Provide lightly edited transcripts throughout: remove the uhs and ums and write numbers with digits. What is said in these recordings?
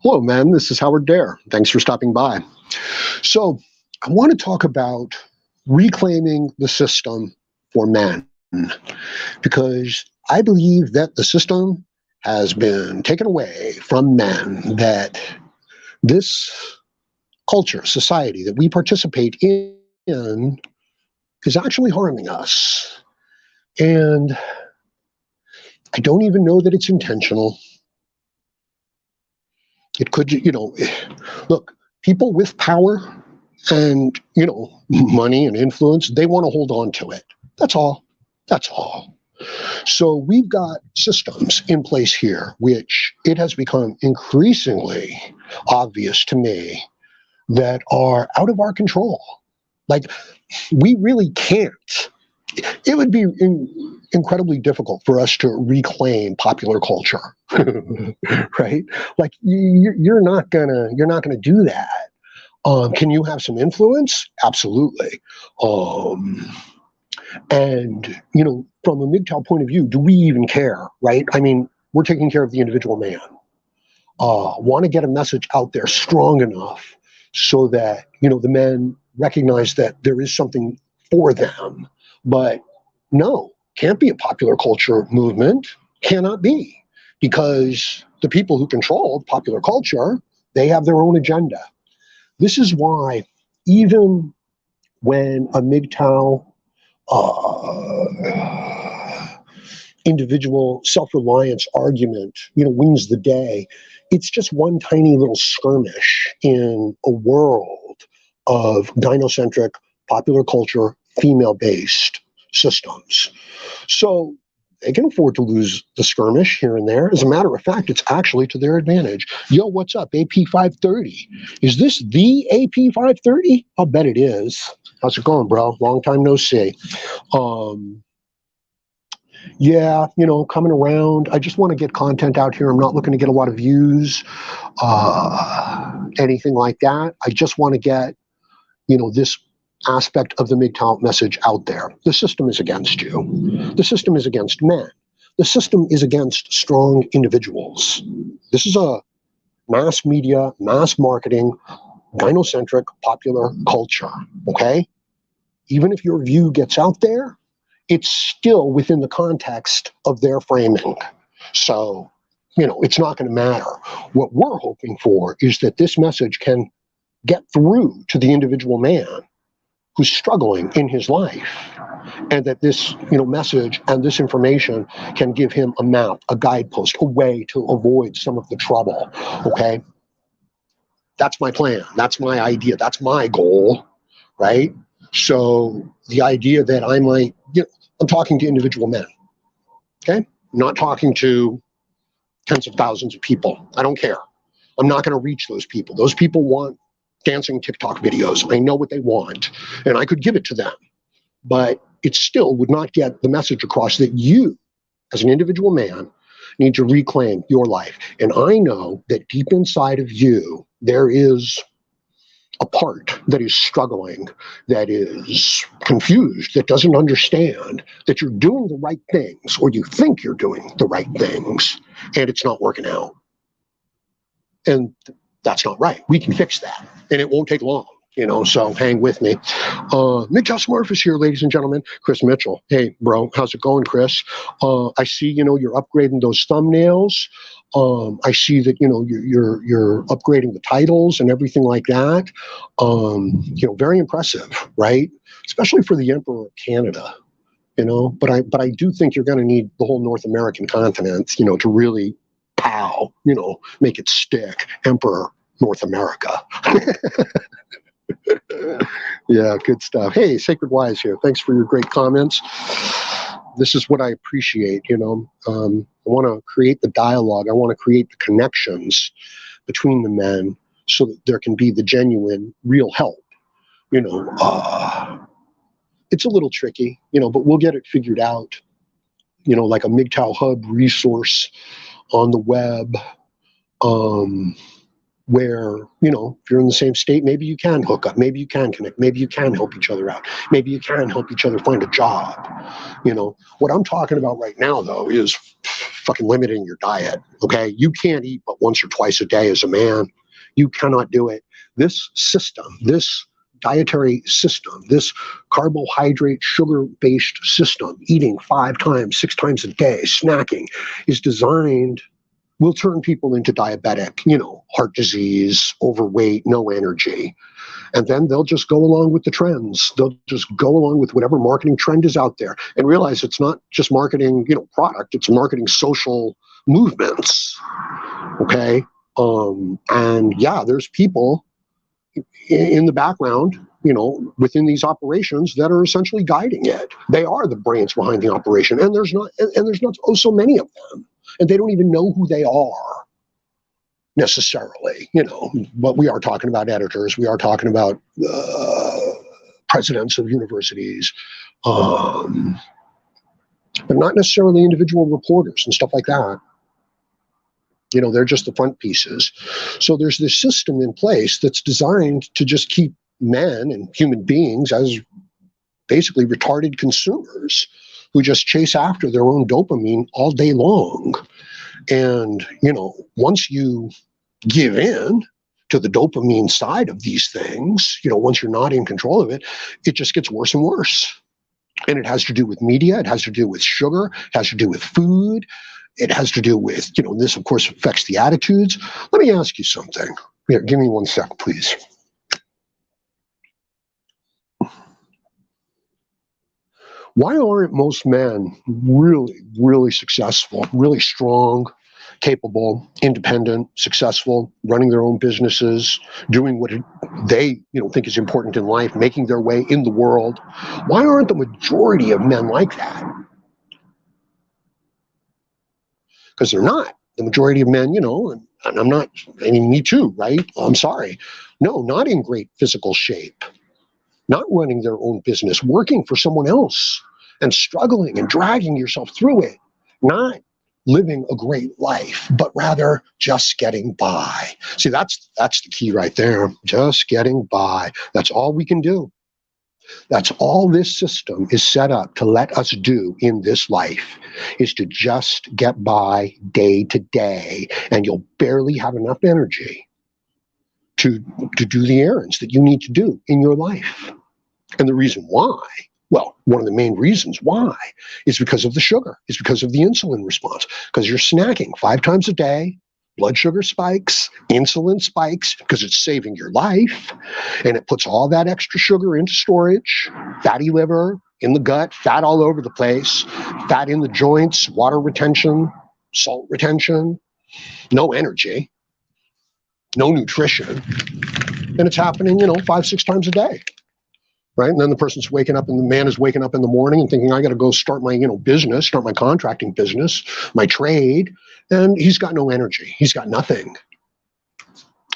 Hello, man. This is Howard Dare. Thanks for stopping by. So, I want to talk about reclaiming the system for men because I believe that the system has been taken away from men, that this culture, society that we participate in is actually harming us. And I don't even know that it's intentional. It could, look, people with power and, money and influence, they want to hold on to it. That's all. That's all. So we've got systems in place here, which it has become increasingly obvious to me that are out of our control. Like, we really can't. It would be incredibly difficult for us to reclaim popular culture, right? Like, you're not gonna do that. Can you have some influence? Absolutely. And from a MGTOW point of view, do we even care, right? I mean, we're taking care of the individual man. Want to get a message out there strong enough so that the men recognize that there is something for them. But no, can't be a popular culture movement. Cannot be, because the people who control popular culture, they have their own agenda. This is why even when a MGTOW individual self-reliance argument, wins the day, it's just one tiny little skirmish in a world of gynocentric, popular culture, female-based systems. So they can afford to lose the skirmish here and there. As a matter of fact, it's actually to their advantage. Yo, what's up, AP 530? Is this the AP 530? I'll bet it is. How's it going, bro? Long time no see. Yeah, coming around. I just want to get content out here. I'm not looking to get a lot of views, anything like that. I just want to get, this aspect of the MGTOW message out there. The system is against you. The system is against men. The system is against strong individuals. This is a mass media, mass marketing, gynocentric popular culture, okay? Even if your view gets out there, it's still within the context of their framing. So, it's not going to matter. What we're hoping for is that this message can get through to the individual man who's struggling in his life, and that this, message and this information can give him a map, a guidepost, a way to avoid some of the trouble, okay? That's my plan. That's my idea. That's my goal, right? So the idea that I might, I'm talking to individual men, okay? I'm not talking to tens of thousands of people. I don't care. I'm not going to reach those people. Those people want dancing TikTok videos. I know what they want, and I could give it to them. But it still would not get the message across that you, as an individual man, need to reclaim your life. And I know that deep inside of you, there is a part that is struggling, that is confused, that doesn't understand that you're doing the right things, or you think you're doing the right things, and it's not working out. And that's not right. We can fix that, and it won't take long, so hang with me. MGTOW Smurf here, ladies and gentlemen. Chris Mitchell. Hey, bro, how's it going, Chris? I see, you're upgrading those thumbnails. I see that, you're upgrading the titles and everything like that. Very impressive, right? Especially for the Emperor of Canada, but I do think you're going to need the whole North American continent, to really make it stick. Emperor North America. Yeah, good stuff. Hey, Sacred Wise here. Thanks for your great comments. This is what I appreciate, I want to create the dialogue. I want to create the connections between the men so that there can be the genuine, real help. It's a little tricky, but we'll get it figured out. Like a MGTOW Hub resource on the web. where, if you're in the same state, maybe you can hook up, maybe you can connect, maybe you can help each other out, maybe you can help each other find a job. What I'm talking about right now, though, is fucking limiting your diet. Okay, you can't eat but once or twice a day as a man. You cannot do it. This system, this dietary system, this carbohydrate, sugar-based system, eating 5 times, 6 times a day, snacking, is designed, will turn people into diabetic, heart disease, overweight, no energy. And then they'll just go along with the trends. They'll just go along with whatever marketing trend is out there and realize it's not just marketing, product, it's marketing social movements. Okay. And yeah, there's people in the background, within these operations that are essentially guiding it. They are the brains behind the operation. And there's not so many of them. And they don't even know who they are necessarily, but we are talking about editors. We are talking about presidents of universities, but not necessarily individual reporters and stuff like that. They're just the front pieces. So there's this system in place that's designed to just keep men and human beings as basically retarded consumers who just chase after their own dopamine all day long. And, once you give in to the dopamine side of these things, once you're not in control of it, it just gets worse and worse. And it has to do with media. It has to do with sugar. It has to do with food. It has to do with, this, of course, affects the attitudes. Let me ask you something. Here, give me 1 sec, please. Why aren't most men really, really successful, really strong, capable, independent, successful, running their own businesses, doing what they think is important in life, making their way in the world? Why aren't the majority of men like that? Because they're not. The majority of men, and I'm not, me too, right? I'm sorry. No, not in great physical shape, not running their own business, working for someone else and struggling and dragging yourself through it, not living a great life, but rather just getting by. See, that's the key right there. Just getting by. That's all we can do. That's all this system is set up to let us do in this life, is to just get by day to day, and you'll barely have enough energy to do the errands that you need to do in your life. And the reason why, well, one of the main reasons why is because of the sugar, is because of the insulin response, because you're snacking 5 times a day, blood sugar spikes, insulin spikes, because it's saving your life, and it puts all that extra sugar into storage, fatty liver, in the gut, fat all over the place, fat in the joints, water retention, salt retention, no energy, no nutrition, and it's happening, 5, 6 times a day. Right. And then the person's waking up, and the man is waking up in the morning and thinking, I got to go start my, business, start my contracting business, my trade. And he's got no energy. He's got nothing.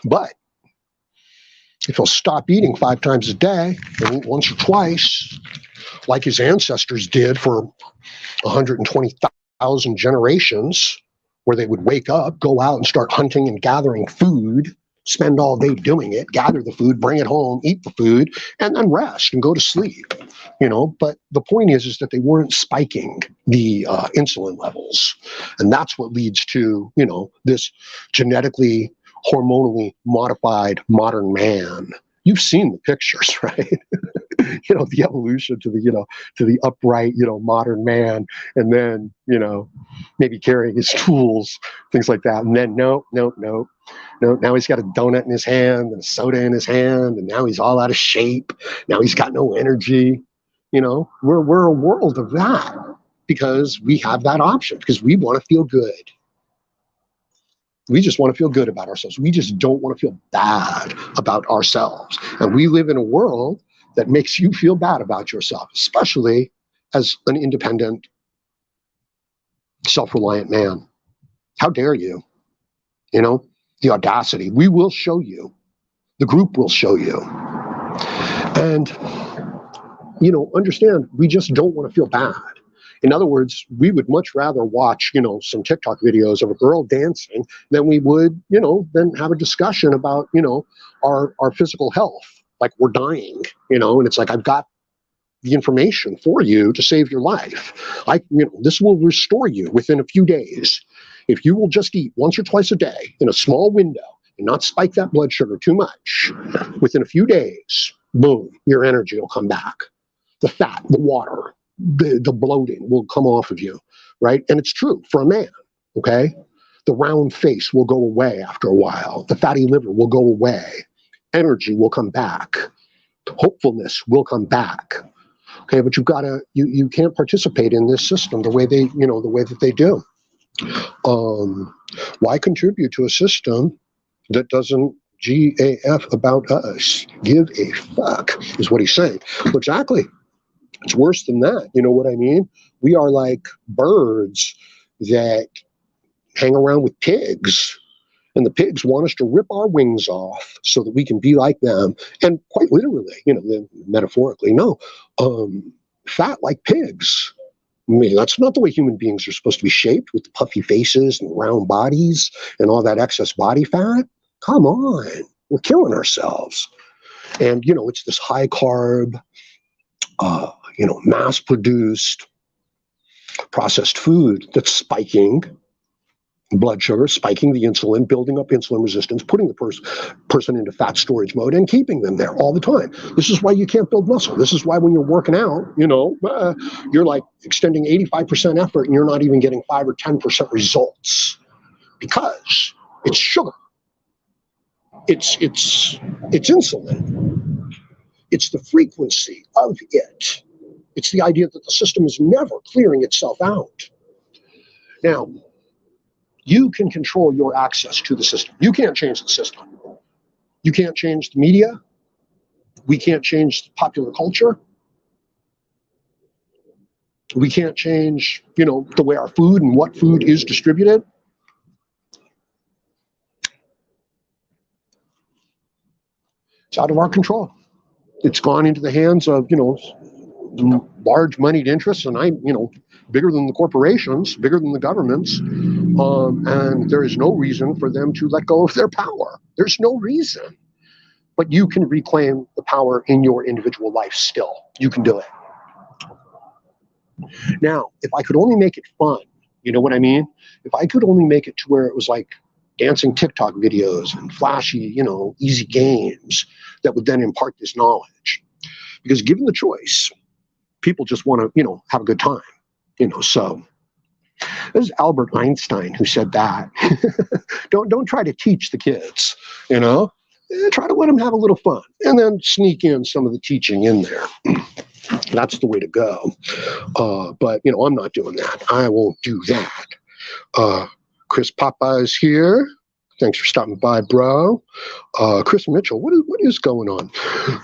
But if he'll stop eating 5 times a day and eat once or twice, like his ancestors did for 120,000 generations, where they would wake up, go out and start hunting and gathering food, spend all day doing it, gather the food, bring it home, eat the food, and then rest and go to sleep. But the point is that they weren't spiking the insulin levels. And that's what leads to, this genetically, hormonally modified modern man. You've seen the pictures, right? The evolution to the upright, modern man, and then, maybe carrying his tools, things like that. And then no, now he's got a donut in his hand and a soda in his hand, and now he's all out of shape. Now he's got no energy. We're a world of that because we have that option, because we want to feel good. We just want to feel good about ourselves. We just don't want to feel bad about ourselves. And we live in a world that makes you feel bad about yourself, especially as an independent, self-reliant man. How dare you? The audacity. We will show you. The group will show you. And, understand, we just don't want to feel bad. In other words, we would much rather watch, some TikTok videos of a girl dancing than we would, then have a discussion about, our physical health. Like we're dying, and it's like, I've got the information for you to save your life. This will restore you within a few days. If you will just eat once or twice a day in a small window and not spike that blood sugar too much, within a few days, boom, your energy will come back. The fat, the water, the bloating will come off of you, right? And it's true for a man, okay? The round face will go away after a while. The fatty liver will go away. Energy will come back. Hopefulness will come back. Okay, but you can't participate in this system the way that they do. Why contribute to a system that doesn't GAF about us? Give a fuck is what he's saying. Well, exactly. It's worse than that. You know what I mean? We are like birds that hang around with pigs, and the pigs want us to rip our wings off so that we can be like them. And quite literally, metaphorically, no, fat like pigs. I mean, that's not the way human beings are supposed to be shaped, with the puffy faces and round bodies and all that excess body fat. Come on, we're killing ourselves. And, it's this high carb, mass-produced processed food that's spiking blood sugar, spiking the insulin, building up insulin resistance, putting the person into fat storage mode and keeping them there all the time. This is why you can't build muscle. This is why when you're working out, you're like extending 85% effort and you're not even getting 5 or 10% results, because it's sugar. It's insulin. It's the frequency of it. It's the idea that the system is never clearing itself out. Now, you can control your access to the system. You can't change the system. You can't change the media. We can't change popular culture. We can't change, the way our food and what food is distributed. It's out of our control. It's gone into the hands of, large moneyed interests, and bigger than the corporations, bigger than the governments, and there is no reason for them to let go of their power. There's no reason. But you can reclaim the power in your individual life still. You can do it. Now, if I could only make it fun, you know what I mean? If I could only make it to where it was like dancing TikTok videos and flashy, easy games that would then impart this knowledge. Because given the choice, people just want to, have a good time, so. This is Albert Einstein who said that. Don't try to teach the kids, try to let them have a little fun and then sneak in some of the teaching in there. That's the way to go. But, I'm not doing that. I won't do that. Chris Papa is here. Thanks for stopping by, bro. Chris Mitchell, what is going on?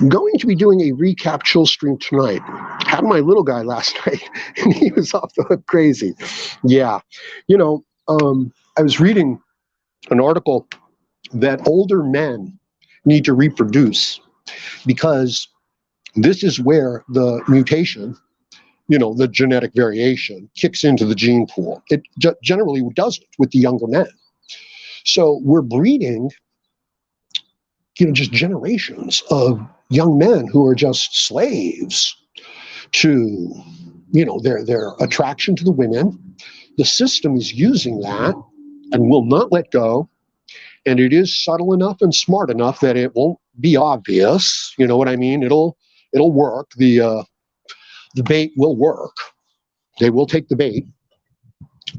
I'm going to be doing a recap chill stream tonight. Had my little guy last night, and he was off the hook crazy. Yeah. I was reading an article that older men need to reproduce because this is where the mutation, the genetic variation, kicks into the gene pool. It generally doesn't with the younger men. So we're breeding, just generations of young men who are just slaves to, their attraction to the women. The system is using that and will not let go. And it is subtle enough and smart enough that it won't be obvious. You know what I mean? It'll work. The bait will work. They will take the bait.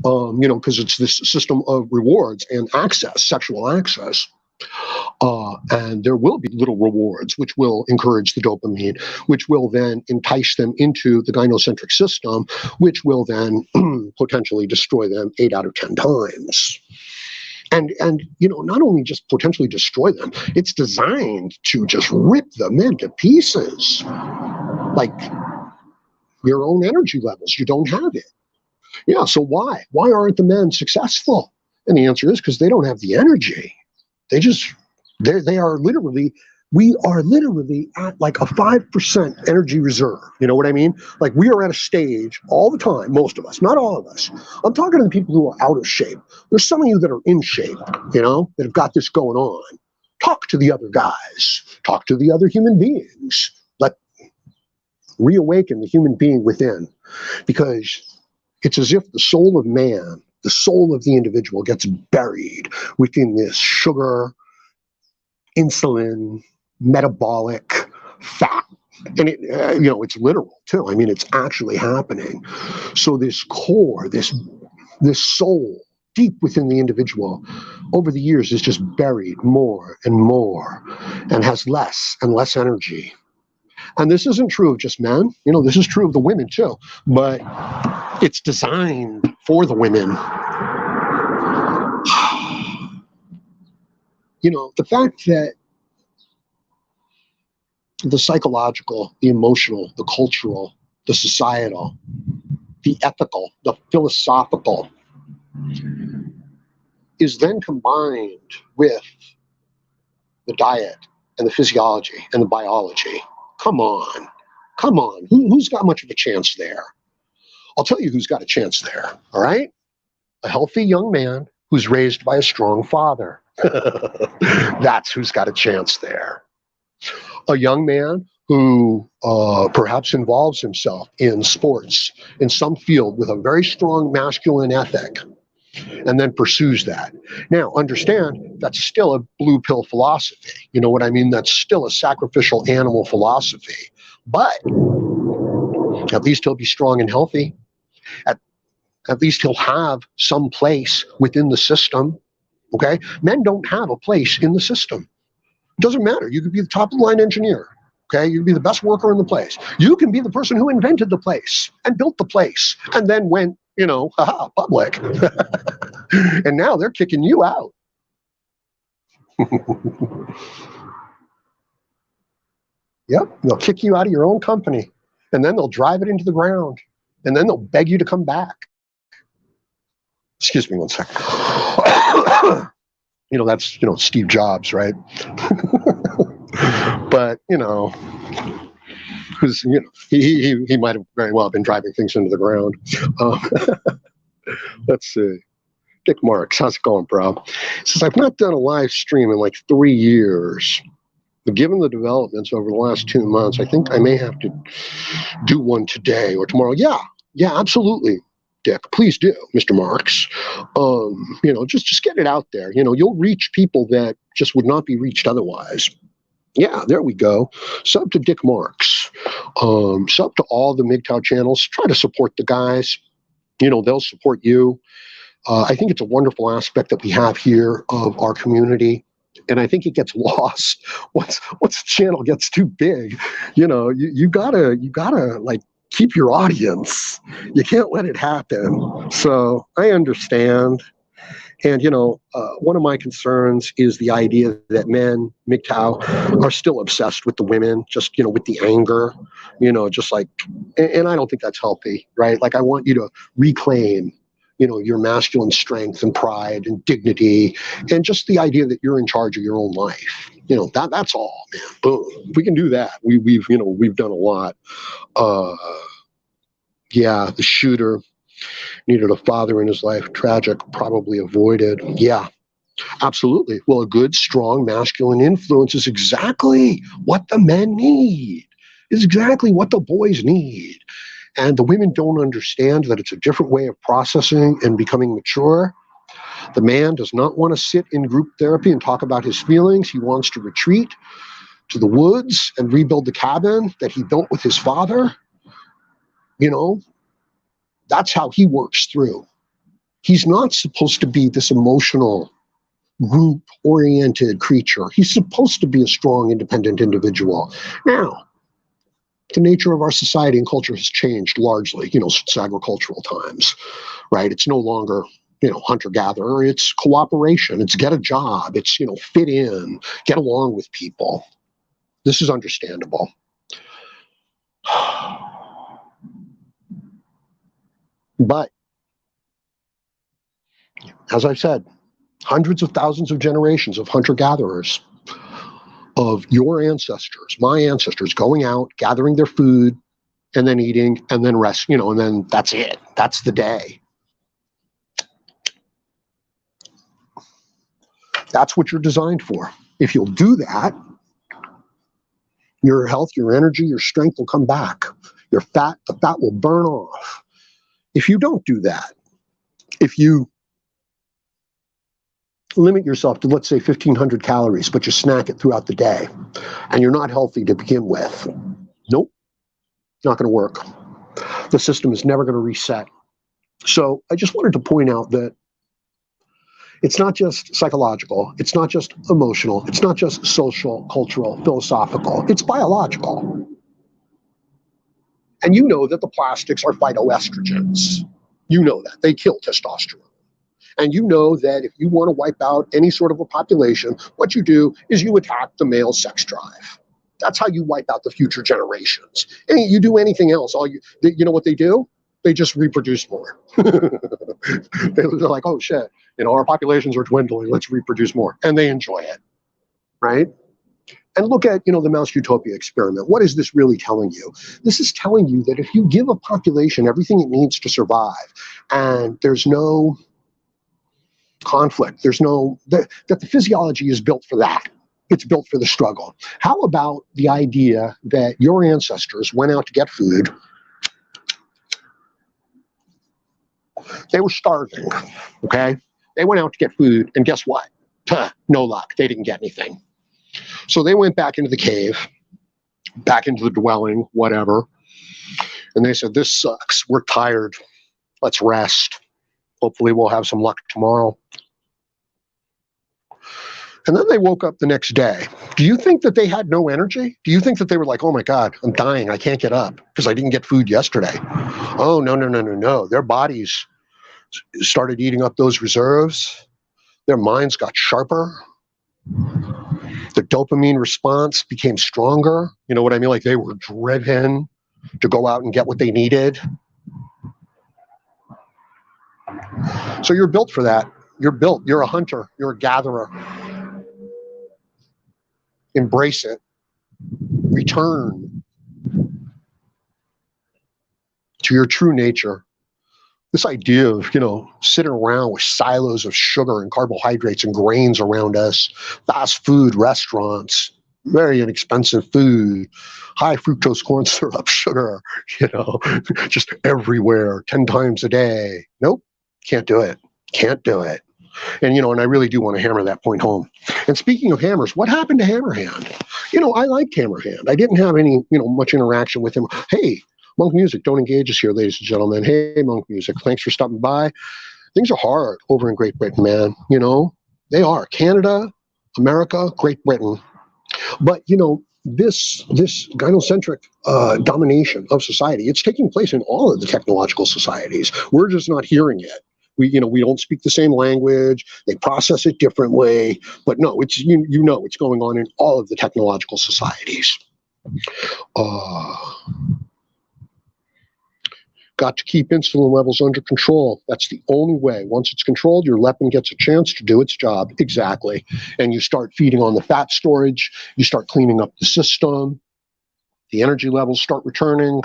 Because it's this system of rewards and access, sexual access. And there will be little rewards, which will encourage the dopamine, which will then entice them into the gynocentric system, which will then potentially destroy them 8 out of 10 times. And not only just potentially destroy them, it's designed to just rip them into pieces. Like your own energy levels, you don't have it. Yeah, so why? Why aren't the men successful? And the answer is because they don't have the energy. They are literally we are literally at like a 5% energy reserve. You know what I mean? Like we are at a stage all the time, most of us, not all of us. I'm talking to the people who are out of shape. There's some of you that are in shape, that have got this going on. Talk to the other guys. Talk to the other human beings. Let reawaken the human being within, because it's as if the soul of man, the soul of the individual gets buried within this sugar, insulin, metabolic fat. And it's literal too. I mean, it's actually happening. So this core, this soul deep within the individual over the years is just buried more and more and has less and less energy. And this isn't true of just men. This is true of the women too. But it's designed for the women. The fact that the psychological, the emotional, the cultural, the societal, the ethical, the philosophical is then combined with the diet and the physiology and the biology. Come on. Who's got much of a chance there? I'll tell you who's got a chance there, all right? A healthy young man who's raised by a strong father. That's who's got a chance there. A young man who perhaps involves himself in sports in some field with a very strong masculine ethic and then pursues that. Now, understand, that's still a blue pill philosophy. You know what I mean? That's still a sacrificial animal philosophy. But at least he'll be strong and healthy. At least he'll have some place within the system. Okay? Men don't have a place in the system. It doesn't matter. You could be the top of the line engineer. Okay? You could be the best worker in the place. You can be the person who invented the place and built the place and then went, public. And now they're kicking you out. Yep. They'll kick you out of your own company and then they'll drive it into the ground and then they'll beg you to come back. Excuse me one second. That's, Steve Jobs, right? But, who's, he might have very well been driving things into the ground. Let's see. Dick Marks, how's it going, bro? He says, I've not done a live stream in like 3 years. But given the developments over the last 2 months, I think I may have to do one today or tomorrow. Yeah, absolutely, Dick. Please do, Mr. Marks. Just get it out there. You'll reach people that just would not be reached otherwise. Yeah, there we go. Sub to Dick Marks. Sub to all the MGTOW channels. Try to support the guys. They'll support you. I think it's a wonderful aspect that we have here of our community. And I think it gets lost once the channel gets too big. You gotta like keep your audience. You can't let it happen. So I understand. And, one of my concerns is the idea that men, MGTOW, are still obsessed with the women, just, with the anger, just like, and I don't think that's healthy, right? Like, I want you to reclaim, your masculine strength and pride and dignity and just the idea that you're in charge of your own life. That's all, man. Boom. If we can do that, we've done a lot. The shooter needed a father in his life. Tragic, probably avoided. Yeah, absolutely. Well, a good, strong, masculine influence is exactly what the men need. It's exactly what the boys need. And the women don't understand that it's a different way of processing and becoming mature. The man does not want to sit in group therapy and talk about his feelings. He wants to retreat to the woods and rebuild the cabin that he built with his father. That's how he works through. He's not supposed to be this emotional, group-oriented creature. He's supposed to be a strong, independent individual. Now, the nature of our society and culture has changed largely, since agricultural times, right? It's no longer, hunter-gatherer. It's cooperation. It's get a job. It's, fit in, get along with people. This is understandable. But, as I've said, hundreds of thousands of generations of hunter-gatherers of your ancestors, my ancestors, going out, gathering their food, and then eating, and then rest, and then that's it. That's the day. That's what you're designed for. If you'll do that, your health, your energy, your strength will come back. The fat will burn off. If you don't do that, if you limit yourself to, let's say, 1,500 calories, but you snack it throughout the day, and you're not healthy to begin with, nope, not going to work. The system is never going to reset. So I just wanted to point out that it's not just psychological, it's not just emotional, it's not just social, cultural, philosophical, it's biological. And you know that the plastics are phytoestrogens. You know that. They kill testosterone. And you know that if you want to wipe out any sort of a population, what you do is you attack the male sex drive. That's how you wipe out the future generations. And you do anything else, you know what they do? They just reproduce more. They're like, oh shit, our populations are dwindling, let's reproduce more. And they enjoy it, right? And look at, the mouse utopia experiment. What is this really telling you? This is telling you that if you give a population everything it needs to survive, and there's no conflict, that the physiology is built for that. It's built for the struggle. How about the idea that your ancestors went out to get food? They were starving, okay? They went out to get food, and guess what? No luck. They didn't get anything. So they went back into the cave, back into the dwelling, whatever, and they said, this sucks. We're tired. Let's rest. Hopefully we'll have some luck tomorrow. And then they woke up the next day. Do you think that they had no energy? Do you think that they were like, oh my God, I'm dying. I can't get up because I didn't get food yesterday? Oh, no. Their bodies started eating up those reserves. Their minds got sharper. The dopamine response became stronger. You know what I mean? Like they were driven to go out and get what they needed. So you're built for that. You're a hunter. You're a gatherer. Embrace it. Return to your true nature. This idea of, sitting around with silos of sugar and carbohydrates and grains around us, fast food restaurants, very inexpensive food, high fructose corn syrup, sugar, just everywhere, 10 times a day. Nope, can't do it. Can't do it. And, and I really do want to hammer that point home. And speaking of hammers, what happened to Hammerhand? I liked Hammerhand. I didn't have any, much interaction with him. Hey, Monk Music, don't engage us here, ladies and gentlemen. Hey, Monk Music, thanks for stopping by. Things are hard over in Great Britain, man. They are. Canada, America, Great Britain. But, this gynocentric domination of society, it's taking place in all of the technological societies. We're just not hearing it. We don't speak the same language. They process it differently. But no, it's it's going on in all of the technological societies. Got to keep insulin levels under control. That's the only way. Once it's controlled, your leptin gets a chance to do its job. Exactly. And you start feeding on the fat storage. You start cleaning up the system. The energy levels start returning.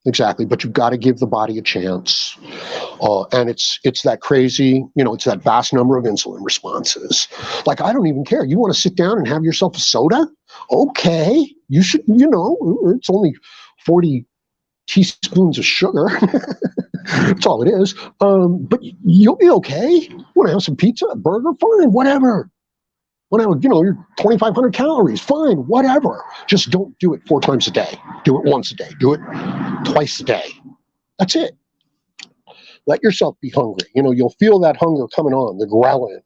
Exactly. But you've got to give the body a chance. And it's that crazy, it's that vast number of insulin responses. Like, I don't even care. You want to sit down and have yourself a soda? Okay. You should, it's only 40 teaspoons of sugar. That's all it is. But you'll be okay. Want to have some pizza, a burger? Fine, whatever. Whatever, you're 2,500 calories. Fine, whatever. Just don't do it 4 times a day. Do it once a day. Do it twice a day. That's it. Let yourself be hungry. You'll feel that hunger coming on, the ghrelin.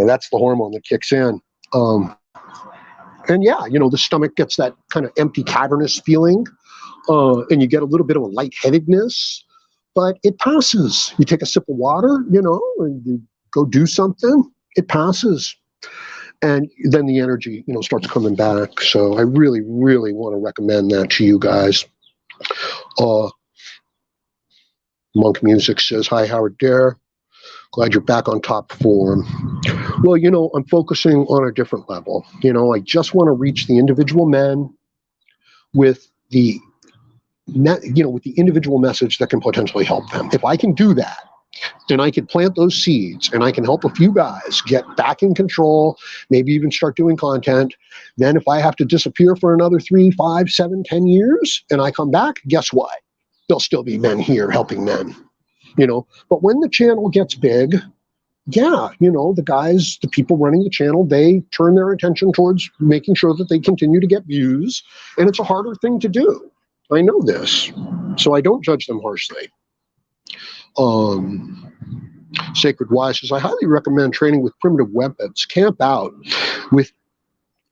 That's the hormone that kicks in. And yeah, the stomach gets that kind of empty, cavernous feeling, and you get a little bit of a lightheadedness, but it passes. You take a sip of water, and you go do something, it passes. And then the energy, starts coming back. So I really, really want to recommend that to you guys. Monk Music says, hi, Howard Dare. Glad you're back on top form. Well, I'm focusing on a different level. I just want to reach the individual men with the with the individual message that can potentially help them. If I can do that, and I can plant those seeds, and I can help a few guys get back in control, maybe even start doing content, then if I have to disappear for another 3, 5, 7, 10 years, and I come back, guess what? There'll still be men here helping men. But when the channel gets big, yeah, the guys, the people running the channel, they turn their attention towards making sure that they continue to get views, and it's a harder thing to do. I know this, so I don't judge them harshly. Sacred Wise says, I highly recommend training with primitive weapons. Camp out with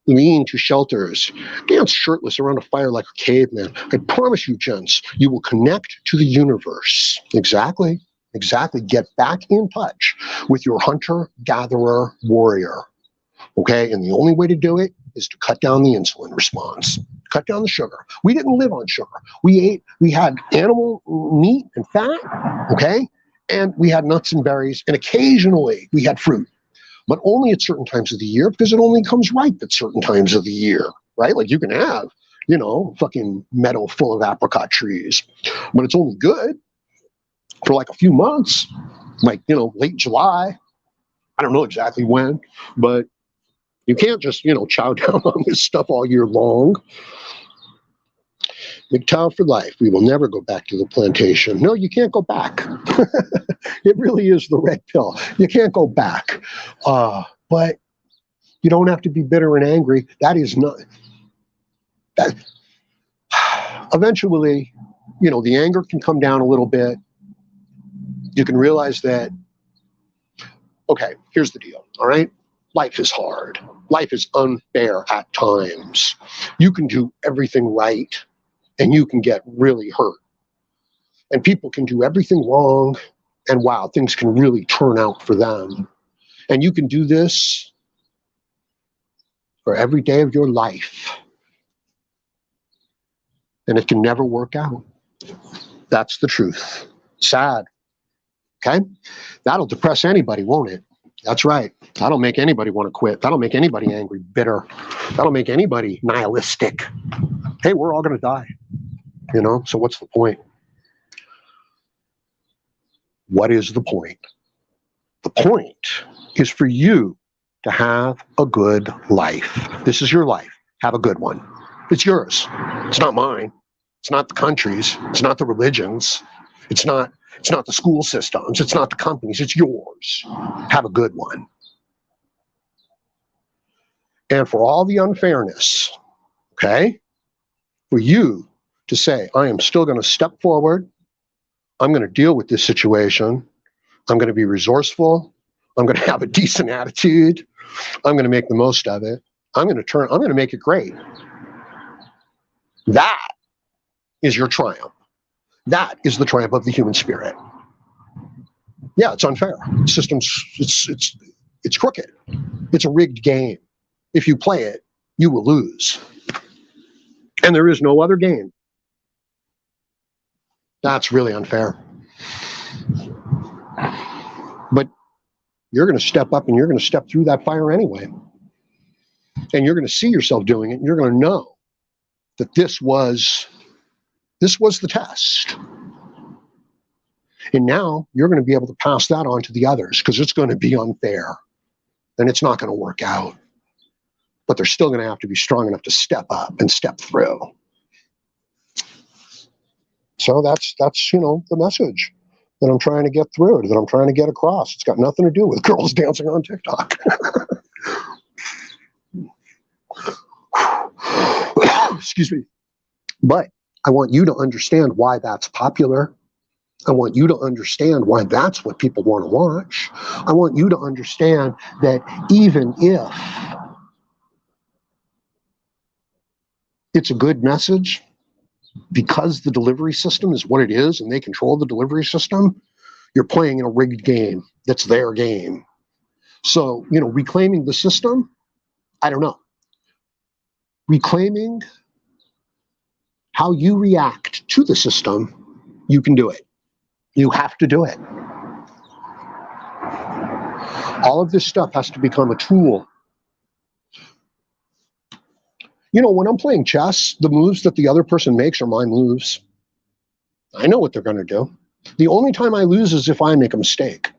lean-to shelters. Dance shirtless around a fire like a caveman. I promise you, gents, you will connect to the universe. Exactly. Get back in touch with your hunter-gatherer warrior. Okay? And the only way to do it is to cut down the insulin response. Cut down the sugar. We didn't live on sugar. We had animal meat and fat, okay? And we had nuts and berries, and occasionally we had fruit, but only at certain times of the year, because it only comes ripe at certain times of the year, right? Like you can have, fucking meadow full of apricot trees, but it's only good for like a few months, like, late July. I don't know exactly when, but you can't just, chow down on this stuff all year long. MGTOW for life. We will never go back to the plantation. No, you can't go back. It really is the red pill. You can't go back. But you don't have to be bitter and angry. That is not... That, eventually, the anger can come down a little bit. You can realize that, okay, here's the deal, all right? Life is hard. Life is unfair at times. You can do everything right, and you can get really hurt. And people can do everything wrong, and wow, things can really turn out for them. And you can do this for every day of your life. And it can never work out. That's the truth. Sad. Okay? That'll depress anybody, won't it? That's right. That'll make anybody want to quit. That'll make anybody angry, bitter. That'll make anybody nihilistic. Hey, we're all going to die. So what's the point? What is the point? The point is for you to have a good life. This is your life. Have a good one. It's yours. It's not mine. It's not the country's. It's not the religions. It's not the school systems. It's not the companies. It's yours. Have a good one. And for all the unfairness, okay, for you to say, I am still going to step forward. I'm going to deal with this situation. I'm going to be resourceful. I'm going to have a decent attitude. I'm going to make the most of it. I'm going to make it great. That is your triumph. That is the triumph of the human spirit. Yeah, it's unfair. The system's, it's crooked. It's a rigged game. If you play it, you will lose. And there is no other game. That's really unfair. But you're going to step up and you're going to step through that fire anyway. And you're going to see yourself doing it. And you're going to know that this was the test. And now you're going to be able to pass that on to the others because it's going to be unfair. And it's not going to work out. But they're still going to have to be strong enough to step up and step through. So that's the message that I'm trying to get through, that I'm trying to get across. It's got nothing to do with girls dancing on TikTok. Excuse me. But I want you to understand why that's popular. I want you to understand why that's what people want to watch. I want you to understand that even if it's a good message, because the delivery system is what it is and they control the delivery system, you're playing in a rigged game. That's their game. So, reclaiming the system, I don't know. Reclaiming how you react to the system, you can do it. You have to do it. All of this stuff has to become a tool. You know, when I'm playing chess, the moves that the other person makes are my moves. I know what they're going to do. The only time I lose is if I make a mistake.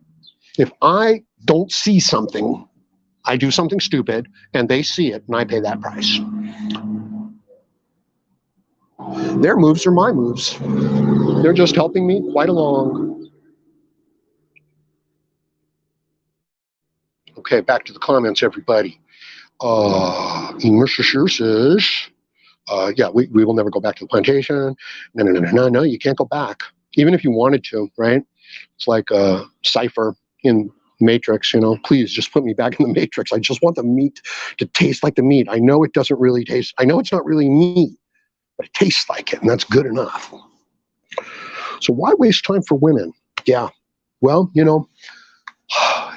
If I don't see something, I do something stupid, and they see it, and I pay that price. Their moves are my moves. They're just helping me quite along. Okay, back to the comments, everybody. Immersion says, yeah, we will never go back to the plantation. No, you can't go back. Even if you wanted to, right? It's like a cipher in Matrix, you know, please just put me back in the Matrix. I just want the meat to taste like the meat. I know it doesn't really taste, I know it's not really meat, but it tastes like it, and that's good enough. So why waste time for women? Yeah, well, you know,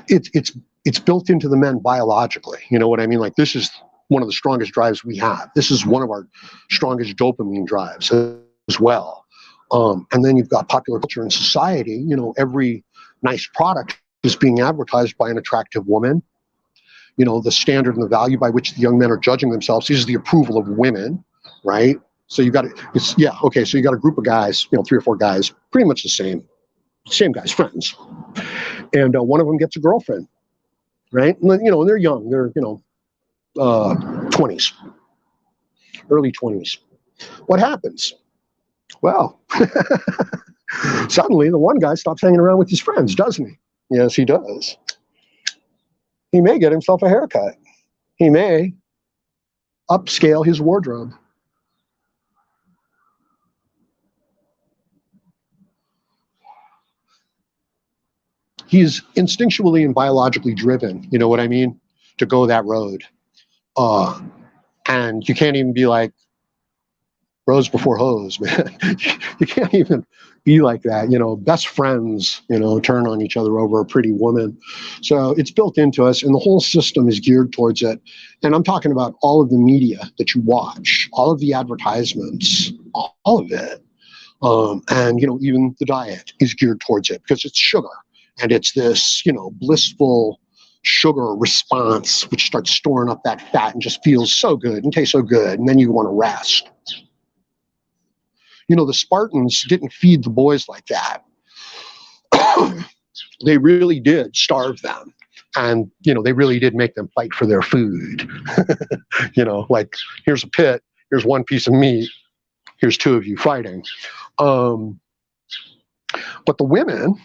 it's built into the men biologically. You know what I mean? Like, this is one of the strongest drives we have. This is one of our strongest dopamine drives as well. And then you've got popular culture and society. You know, every nice product is being advertised by an attractive woman. You know, the standard and the value by which the young men are judging themselves is the approval of women, right? So you got it's yeah, okay. So you got a group of guys, you know, 3 or 4 guys, pretty much the same guys, friends, and one of them gets a girlfriend, right? And, you know, and they're young, they're 20s, early 20s. What happens? Well, suddenly the one guy stops hanging around with his friends, doesn't he? Yes, he does. He may get himself a haircut. He may upscale his wardrobe. He's instinctually and biologically driven, you know what I mean, to go that road. And you can't even be like, bros before hoes, man. You can't even be like that. You know, best friends, you know, turn on each other over a pretty woman. So it's built into us, and the whole system is geared towards it. And I'm talking about all of the media that you watch, all of the advertisements, all of it. And, you know, even the diet is geared towards it because it's sugar. And it's this, you know, blissful sugar response, which starts storing up that fat and just feels so good and tastes so good. And then you want to rest. You know, the Spartans didn't feed the boys like that. They really did starve them. And, you know, they really did make them fight for their food. You know, like, here's a pit, here's one piece of meat, here's 2 of you fighting. But the women,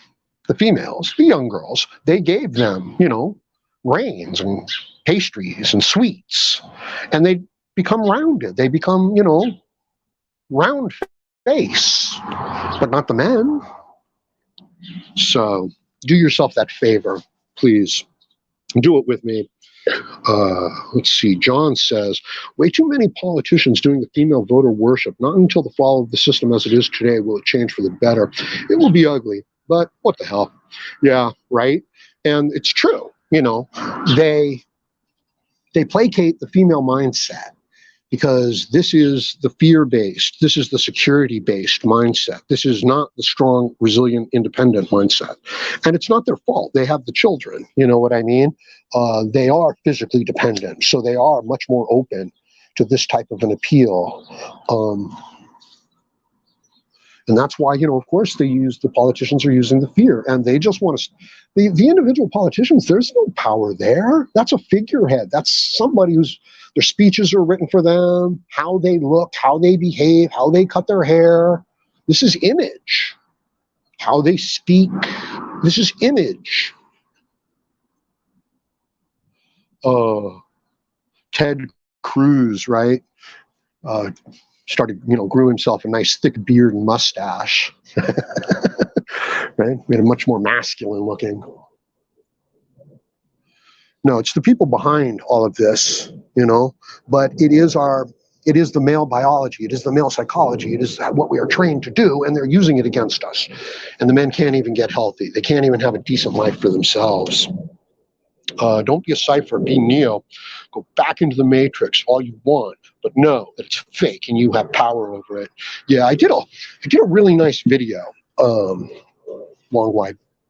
the females, the young girls, they gave them, you know, rains and pastries and sweets. And they become rounded. They become, you know, round face, but not the men. So do yourself that favor, please. Do it with me. Let's see. John says, way too many politicians doing the female voter worship. Not until the fall of the system as it is today will it change for the better. It will be ugly, but what the hell? Yeah, right? And it's true. You know, they placate the female mindset because this is the fear-based, this is the security-based mindset. This is not the strong, resilient, independent mindset. And it's not their fault. They have the children, you know what I mean? They are physically dependent, so they are much more open to this type of an appeal. And that's why, you know, of course, the politicians are using the fear, and they just want to, the individual politicians, there's no power there. That's a figurehead. That's somebody who's, their speeches are written for them, how they look, how they behave, how they cut their hair. This is image. How they speak. This is image. Ted Cruz, right? Started, you know, grew himself a nice thick beard and mustache, right? Made him much more masculine looking. No, it's the people behind all of this, you know, but it is the male biology, it is the male psychology, it is what we are trained to do, and they're using it against us. And the men can't even get healthy. They can't even have a decent life for themselves. Don't be a cipher, be Neo. Go back into the Matrix all you want, but know that it's fake and you have power over it. Yeah, I did a really nice video long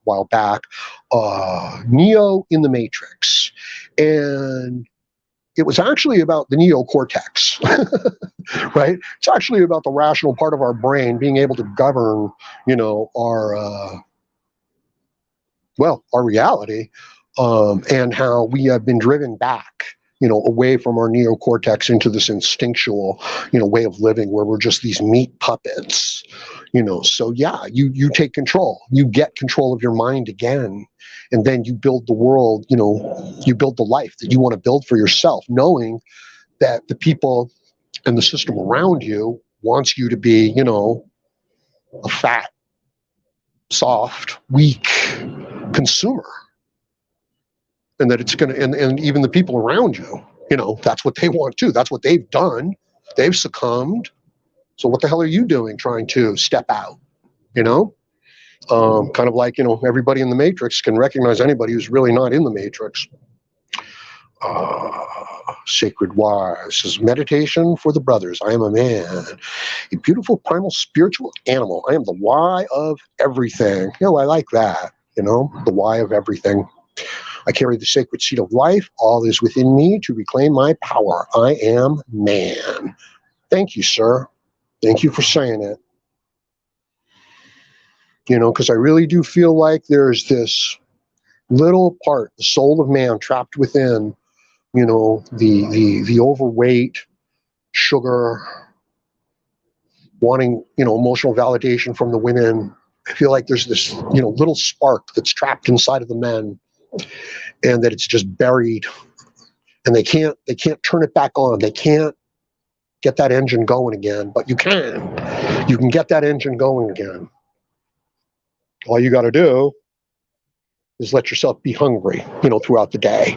while back, Neo in the Matrix. And it was actually about the neocortex, right? It's actually about the rational part of our brain being able to govern, our reality, and how we have been driven back, away from our neocortex into this instinctual, way of living where we're just these meat puppets, So yeah, you take control, you get control of your mind again, and then you build the world, you build the life that you want to build for yourself, knowing that the people and the system around you wants you to be, a fat, soft, weak consumer. And that it's going to, and even the people around you, that's what they want too. That's what they've done. They've succumbed. So what the hell are you doing trying to step out? Kind of like, everybody in the Matrix can recognize anybody who's really not in the Matrix. Sacred Wise says, meditation for the brothers. I am a man, a beautiful primal spiritual animal. I am the why of everything. I like that, the why of everything. I carry the sacred seed of life. All is within me to reclaim my power. I am man. Thank you, sir. Thank you for saying it. Because I really do feel like there's this little part, the soul of man trapped within, the overweight, sugar, wanting, emotional validation from the women. I feel like there's this, little spark that's trapped inside of the men, and that it's just buried, and they can't turn it back on. They can't get that engine going again, but you can get that engine going again. All you got to do is let yourself be hungry, throughout the day,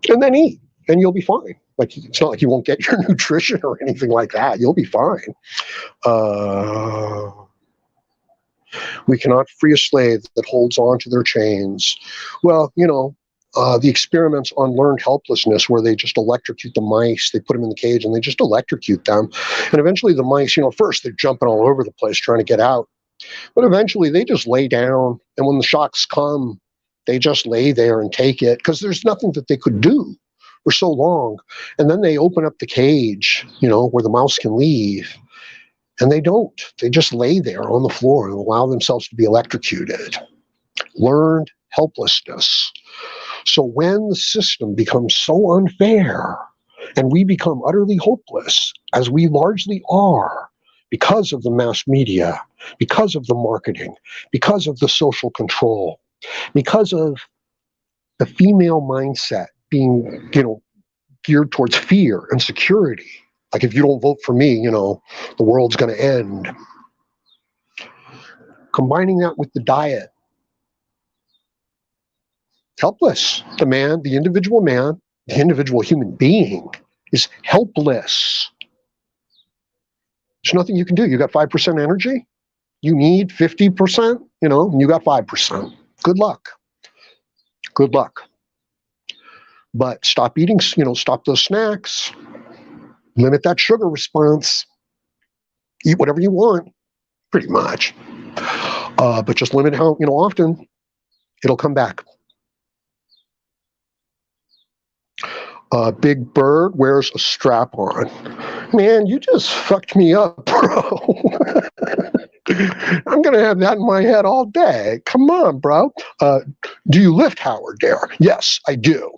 and then eat, and you'll be fine. Like, it's not like you won't get your nutrition or anything like that. You'll be fine. We cannot free a slave that holds on to their chains. Well, the experiments on learned helplessness, where they just electrocute the mice, they put them in the cage and they just electrocute them. And eventually the mice, first they're jumping all over the place trying to get out. But eventually they just lay down. And when the shocks come, they just lay there and take it, because there's nothing that they could do for so long. And then they open up the cage, where the mouse can leave. And they don't. They just lay there on the floor and allow themselves to be electrocuted. Learned helplessness. So when the system becomes so unfair and we become utterly hopeless, as we largely are, because of the mass media, because of the marketing, because of the social control, because of the female mindset being, geared towards fear and security. Like, if you don't vote for me, the world's going to end. Combining that with the diet. Helpless. The individual man, the individual human being is helpless. There's nothing you can do. You got 5% energy. You need 50%, and you got 5%. Good luck. Good luck. But stop eating, stop those snacks. Limit that sugar response. Eat whatever you want, pretty much. But just limit how, often it'll come back. Big Bird wears a strap on. Man, you just fucked me up, bro. I'm going to have that in my head all day. Come on, bro. Do you lift, Howard Dare? Yes, I do.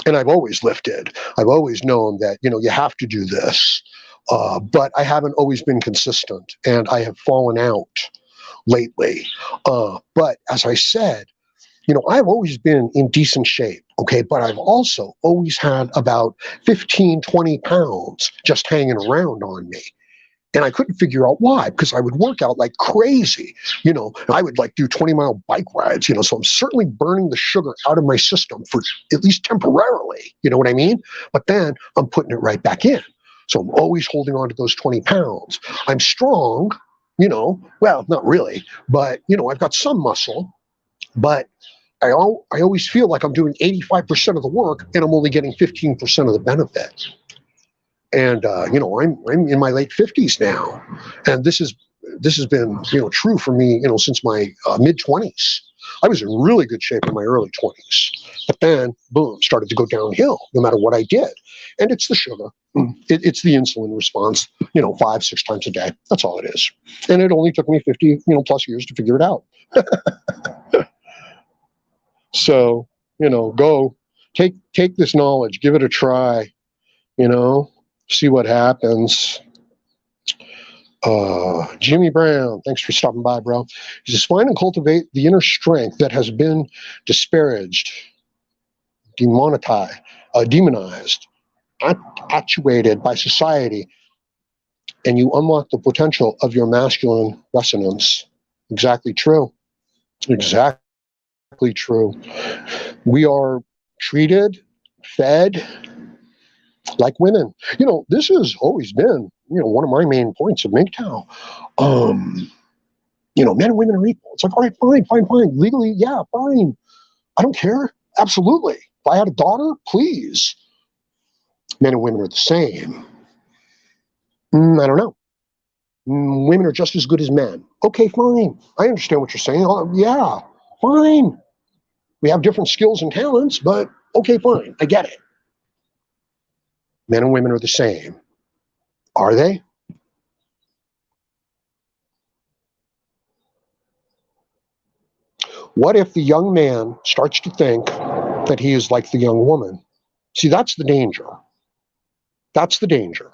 And I've always lifted. I've always known that, you have to do this. But I haven't always been consistent, and I have fallen out lately. But as I said, I've always been in decent shape, okay? But I've also always had about 15, 20 pounds just hanging around on me. And I couldn't figure out why, because I would work out like crazy, and I would do 20-mile bike rides, so I'm certainly burning the sugar out of my system for at least temporarily, you know what I mean? But then I'm putting it right back in. So I'm always holding on to those 20 pounds. I'm strong, well, not really, but, I've got some muscle, but I always feel like I'm doing 85% of the work and I'm only getting 15% of the benefit. And, I'm in my late 50s now. And this is this has been, true for me, since my mid-20s. I was in really good shape in my early 20s. But then, boom, started to go downhill no matter what I did. And it's the sugar. It's the insulin response, 5-6 times a day. That's all it is. And it only took me 50, plus years to figure it out. So, go take this knowledge, give it a try, see what happens. Jimmy Brown, thanks for stopping by, bro. He says, find and cultivate the inner strength that has been disparaged, demonized, actuated by society, and you unlock the potential of your masculine resonance. Exactly true. Exactly true. We are treated, fed like women. This has always been, one of my main points of MGTOW. Men and women are equal. It's like, all right, fine. Legally, yeah, fine. I don't care. Absolutely. If I had a daughter, please. Men and women are the same. I don't know. Women are just as good as men. Okay, fine. I understand what you're saying. Yeah, fine. We have different skills and talents, but okay, fine. I get it. Men and women are the same. Are they? What if the young man starts to think that he is like the young woman? See, that's the danger. That's the danger.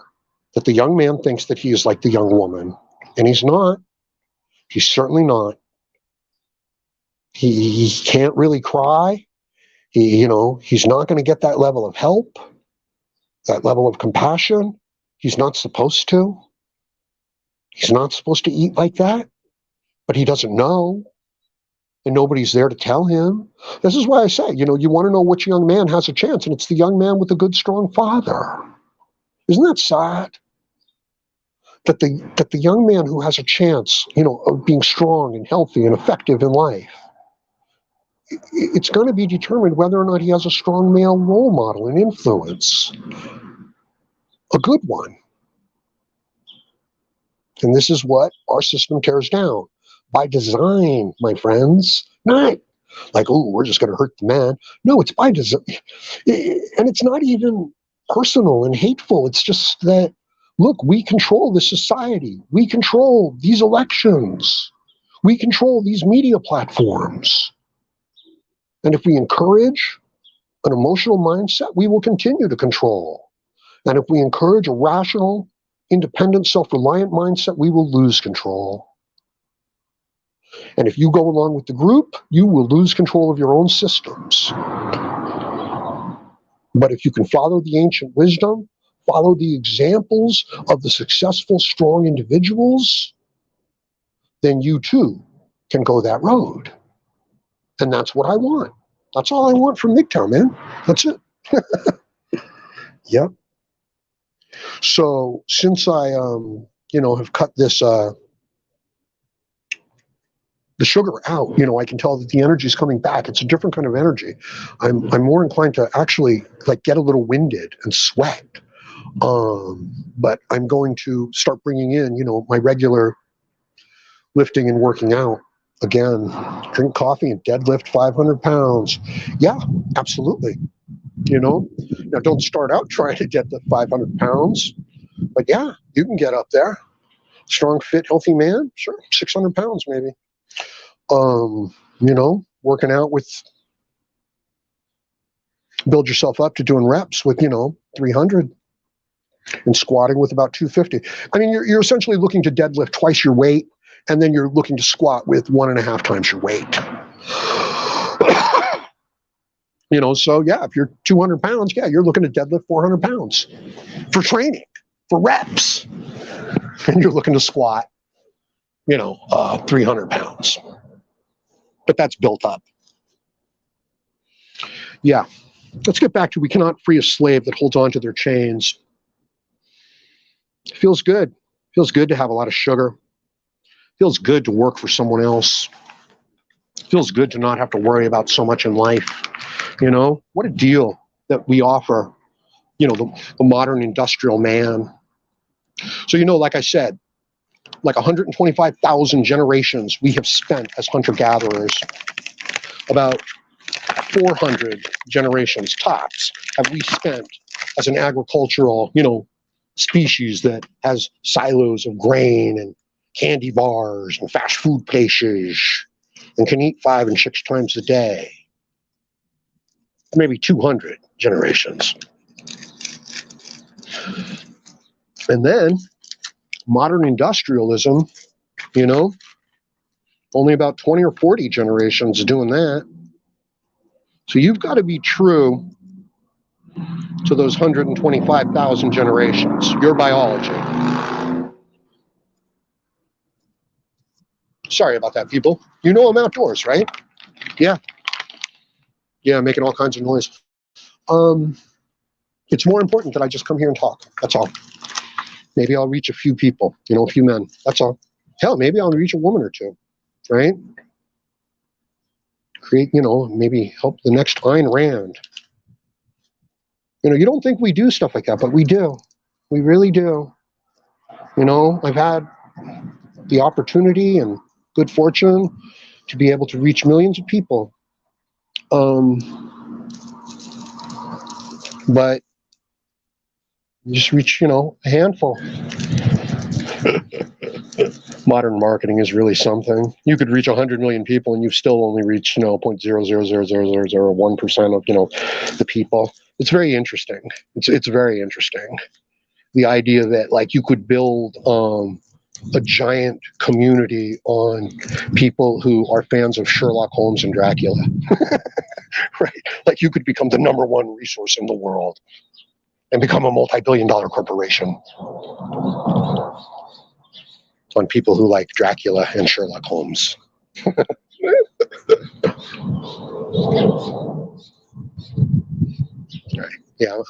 That the young man thinks that he is like the young woman. And he's not. He's certainly not. He can't really cry. He's not going to get that level of help, that level of compassion. He's not supposed to. He's not supposed to eat like that. But he doesn't know. And nobody's there to tell him. This is why I say, you want to know which young man has a chance, and it's the young man with a good, strong father. Isn't that sad? That the young man who has a chance, of being strong and healthy and effective in life, it's going to be determined whether or not he has a strong male role model and influence. A good one. And this is what our system tears down. By design, my friends. Not like, oh, we're just going to hurt the man. No, it's by design. And it's not even personal and hateful. It's just that, look, we control this society. We control these elections. We control these media platforms. And if we encourage an emotional mindset, we will continue to control. And if we encourage a rational, independent, self-reliant mindset, we will lose control. And if you go along with the group, you will lose control of your own systems. But if you can follow the ancient wisdom, follow the examples of the successful, strong individuals, then you too can go that road. And that's what I want. That's all I want from MGTOW, man. That's it. Yep. So since I, have cut this, the sugar out, I can tell that the energy is coming back. It's a different kind of energy. I'm more inclined to actually get a little winded and sweat. But I'm going to start bringing in, my regular lifting and working out again. Drink coffee and deadlift 500 pounds. Yeah, absolutely. Now don't start out trying to deadlift 500 pounds, but yeah, you can get up there. Strong, fit, healthy man, sure, 600 pounds maybe. Working out with, build yourself up to doing reps with, 300 and squatting with about 250. I mean, you're essentially looking to deadlift twice your weight, and then you're looking to squat with 1.5 times your weight. So yeah, if you're 200 pounds, yeah, you're looking to deadlift 400 pounds for training, for reps. And you're looking to squat, 300 pounds. But that's built up. Yeah. Let's get back to, we cannot free a slave that holds on to their chains. It feels good. Feels good to have a lot of sugar. Feels good to work for someone else. Feels good to not have to worry about so much in life. What a deal that we offer, the modern industrial man. So, like I said, like 125,000 generations we have spent as hunter-gatherers. About 400 generations tops have we spent as an agricultural, species that has silos of grain and candy bars and fast food places and can eat 5 and 6 times a day. Maybe 200 generations. And then modern industrialism, only about 20 or 40 generations doing that. So you've got to be true to those 125,000 generations, your biology. Sorry about that, people. I'm outdoors, right? Yeah. Yeah, making all kinds of noise. It's more important that I just come here and talk. That's all. Maybe I'll reach a few people, a few men. That's all. Hell, maybe I'll reach a woman or two, right? Create, maybe help the next Ayn Rand. You don't think we do stuff like that, but we do. We really do. I've had the opportunity and good fortune to be able to reach millions of people. But you just reach, a handful. Modern marketing is really something. You could reach 100 million people and you've still only reached, 0.0000001% of, the people. It's very interesting. It's very interesting. The idea that you could build a giant community on people who are fans of Sherlock Holmes and Dracula, right? You could become the #1 resource in the world and become a multi-billion-dollar corporation on people who like Dracula and Sherlock Holmes. Right. Yeah,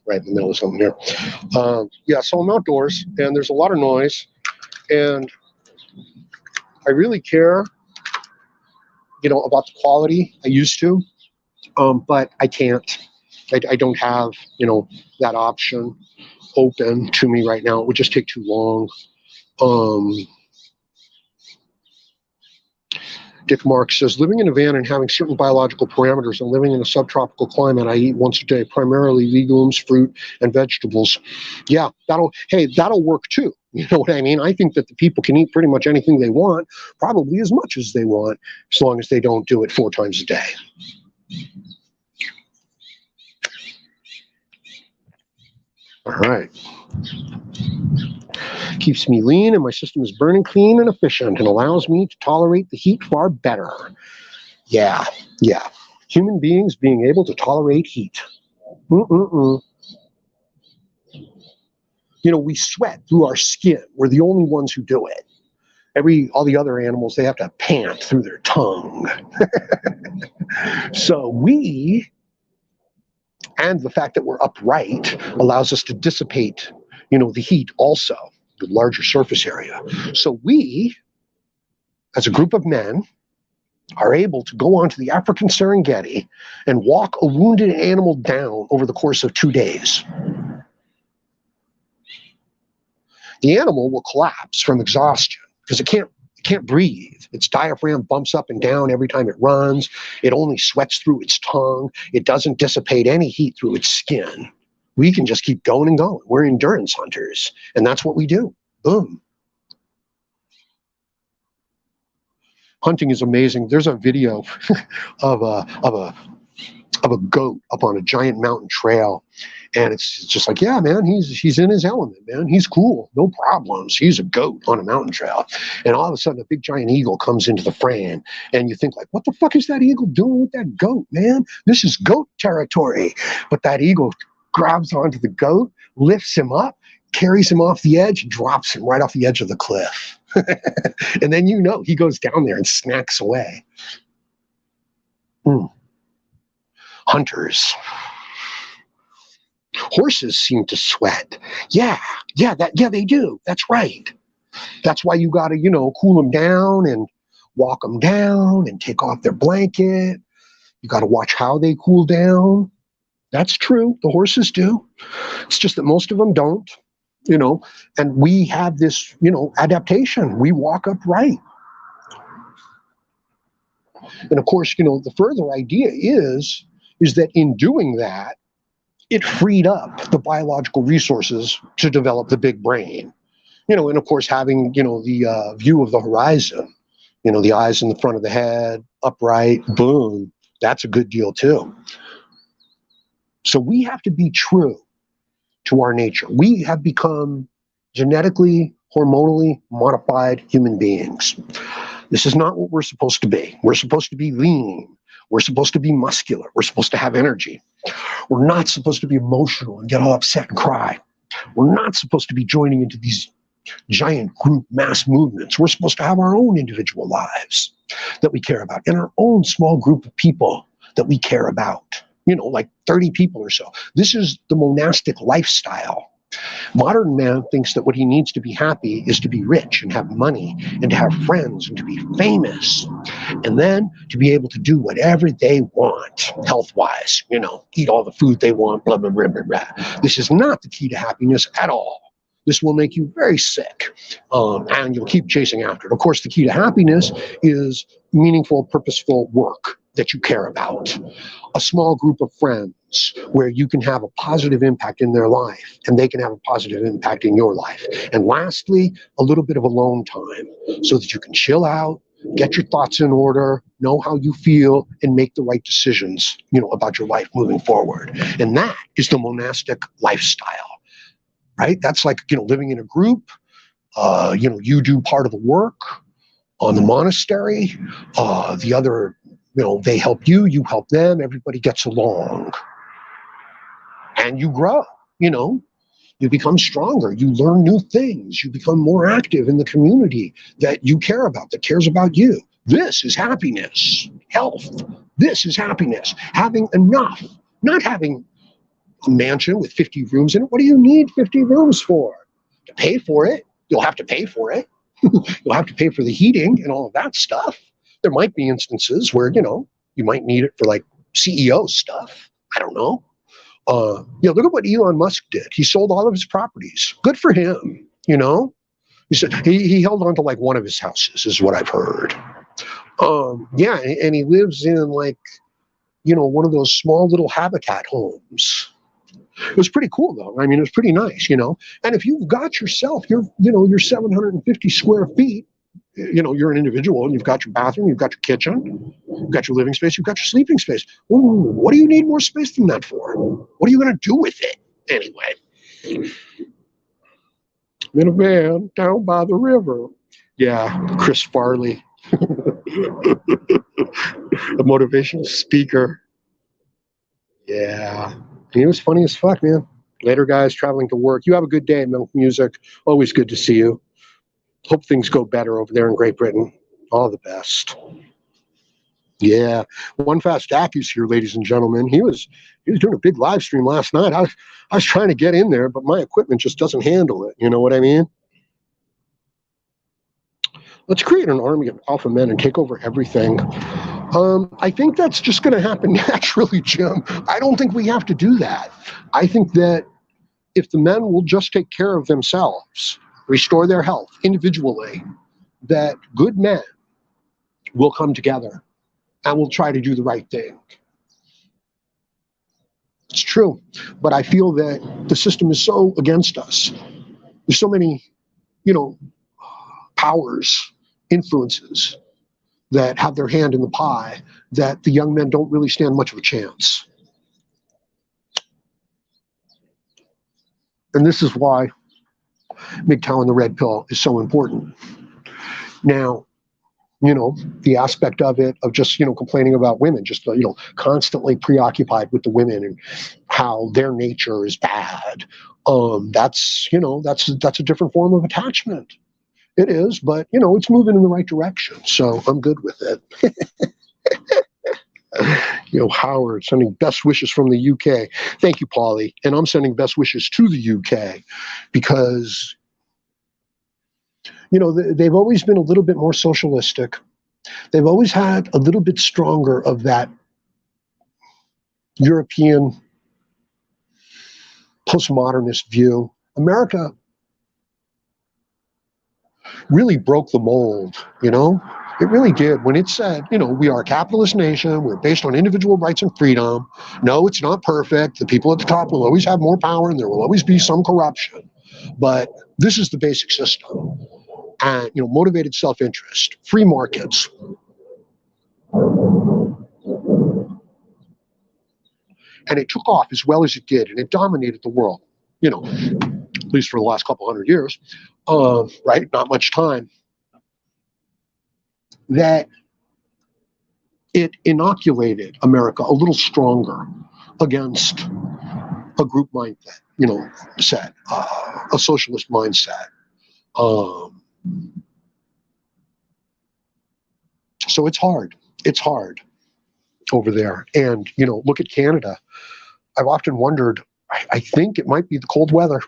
right in the middle of something here. Yeah, so I'm outdoors, and there's a lot of noise, and I really care, about the quality. I used to, but I can't. I don't have, that option open to me right now. It would just take too long. Dick Marks says, living in a van and having certain biological parameters and living in a subtropical climate, I eat once a day, primarily legumes, fruit, and vegetables. Yeah, that'll work too. You know what I mean? I think that the people can eat pretty much anything they want, probably as much as they want, as long as they don't do it 4 times a day. All right. Keeps me lean and my system is burning clean and efficient and allows me to tolerate the heat far better. Yeah. Human beings being able to tolerate heat. We sweat through our skin. We're the only ones who do it. All the other animals, they have to pant through their tongue. So and the fact that we're upright allows us to dissipate, the heat also, the larger surface area. So we, as a group of men, are able to go onto the African Serengeti and walk a wounded animal down over the course of 2 days. The animal will collapse from exhaustion because it can't breathe. Its diaphragm bumps up and down every time it runs. It only sweats through its tongue. It doesn't dissipate any heat through its skin. We can just keep going and going. We're endurance hunters, and that's what we do. Boom. Hunting is amazing. There's a video of a goat up on a giant mountain trail, and it's just like, yeah, man, he's in his element, man. He's cool, no problems. He's a goat on a mountain trail, and all of a sudden, a big giant eagle comes into the frame, and you think like, what the fuck is that eagle doing with that goat, man? This is goat territory. But that eagle grabs onto the goat, lifts him up, carries him off the edge, drops him right off the edge of the cliff. And then he goes down there and snacks away. Hunters. Horses seem to sweat. Yeah, they do. That's right. That's why you got to, cool them down and walk them down and take off their blanket. You got to watch how they cool down. That's true. The horses do. It's just that most of them don't. you know, and we have this, you know, adaptation. We walk upright. And of course, you know, the further idea is that in doing that, it freed up the biological resources to develop the big brain. You know, and of course, having, you know, the view of the horizon, you know, the eyes in the front of the head, upright, boom, that's a good deal too. So we have to be true to our nature. We have become genetically, hormonally modified human beings. This is not what we're supposed to be. We're supposed to be lean. We're supposed to be muscular. We're supposed to have energy. We're not supposed to be emotional and get all upset and cry. We're not supposed to be joining into these giant group mass movements. We're supposed to have our own individual lives that we care about and our own small group of people that we care about, you know, like 30 people or so. This is the monastic lifestyle. Modern man thinks that what he needs to be happy is to be rich and have money and to have friends and to be famous and then to be able to do whatever they want health-wise, you know, eat all the food they want, blah, blah, blah, blah, blah. This is not the key to happiness at all. This will make you very sick, and you'll keep chasing after it. Of course, the key to happiness is meaningful, purposeful work that you care about. A small group of friends where you can have a positive impact in their life and they can have a positive impact in your life. And lastly, a little bit of alone time so that you can chill out, get your thoughts in order, know how you feel, and make the right decisions, you know, about your life moving forward. And that is the monastic lifestyle, right? That's like, you know, living in a group. You know, you do part of the work on the monastery. The other, you know, they help you, you help them, everybody gets along. And you grow, you know, you become stronger, you learn new things, you become more active in the community that you care about, that cares about you. This is happiness, health. This is happiness. Having enough, not having a mansion with 50 rooms in it. What do you need 50 rooms for? To pay for it. You'll have to pay for it. You'll have to pay for the heating and all of that stuff. There might be instances where, you know, you might need it for like CEO stuff. I don't know. You know, look at what Elon Musk did. He sold all of his properties. Good for him. You know, he said he held on to like one of his houses, is what I've heard. Yeah, and he lives in like, you know, one of those small little habitat homes. It was pretty cool though. I mean, it was pretty nice, you know. And if you've got yourself, you're 750 square feet. You know, you're an individual and you've got your bathroom, you've got your kitchen, you've got your living space, you've got your sleeping space. Ooh, what do you need more space than that for? What are you going to do with it anyway? In a van down by the river. Yeah, Chris Farley, a motivational speaker. Yeah, he was funny as fuck, man. Later, guys, traveling to work. You have a good day, Milk Music. Always good to see you. Hope things go better over there in Great Britain. All the best. Yeah, One Fast Jackie's here, ladies and gentlemen. He was doing a big live stream last night. I was trying to get in there, but my equipment just doesn't handle it. You know what I mean? Let's create an army of alpha men and take over everything. I think that's just going to happen naturally, Jim. I don't think we have to do that. I think that if the men will just take care of themselves, restore their health individually, that good men will come together and will try to do the right thing. It's true, but I feel that the system is so against us. There's so many, you know, powers, influences that have their hand in the pie that the young men don't really stand much of a chance. And this is why MGTOW and the red pill is so important. Now, you know, the aspect of it, of just, you know, complaining about women, just, you know, constantly preoccupied with the women and how their nature is bad. That's, you know, that's a different form of attachment. It is, but, you know, it's moving in the right direction. So I'm good with it. You know, Howard sending best wishes from the UK. Thank you, Paulie. And I'm sending best wishes to the UK because, you know, they've always been a little bit more socialistic. They've always had a little bit stronger of that European postmodernist view. America really broke the mold, you know? It really did. When it said, you know, we are a capitalist nation, we're based on individual rights and freedom. No, it's not perfect. The people at the top will always have more power and there will always be some corruption. But this is the basic system. And, you know, motivated self-interest, free markets. And it took off as well as it did, and it dominated the world, you know, at least for the last couple hundred years, right? Not much time. That it inoculated America a little stronger against a group mindset, you know, a socialist mindset. So it's hard. It's hard over there. And, you know, look at Canada. I've often wondered, I think it might be the cold weather,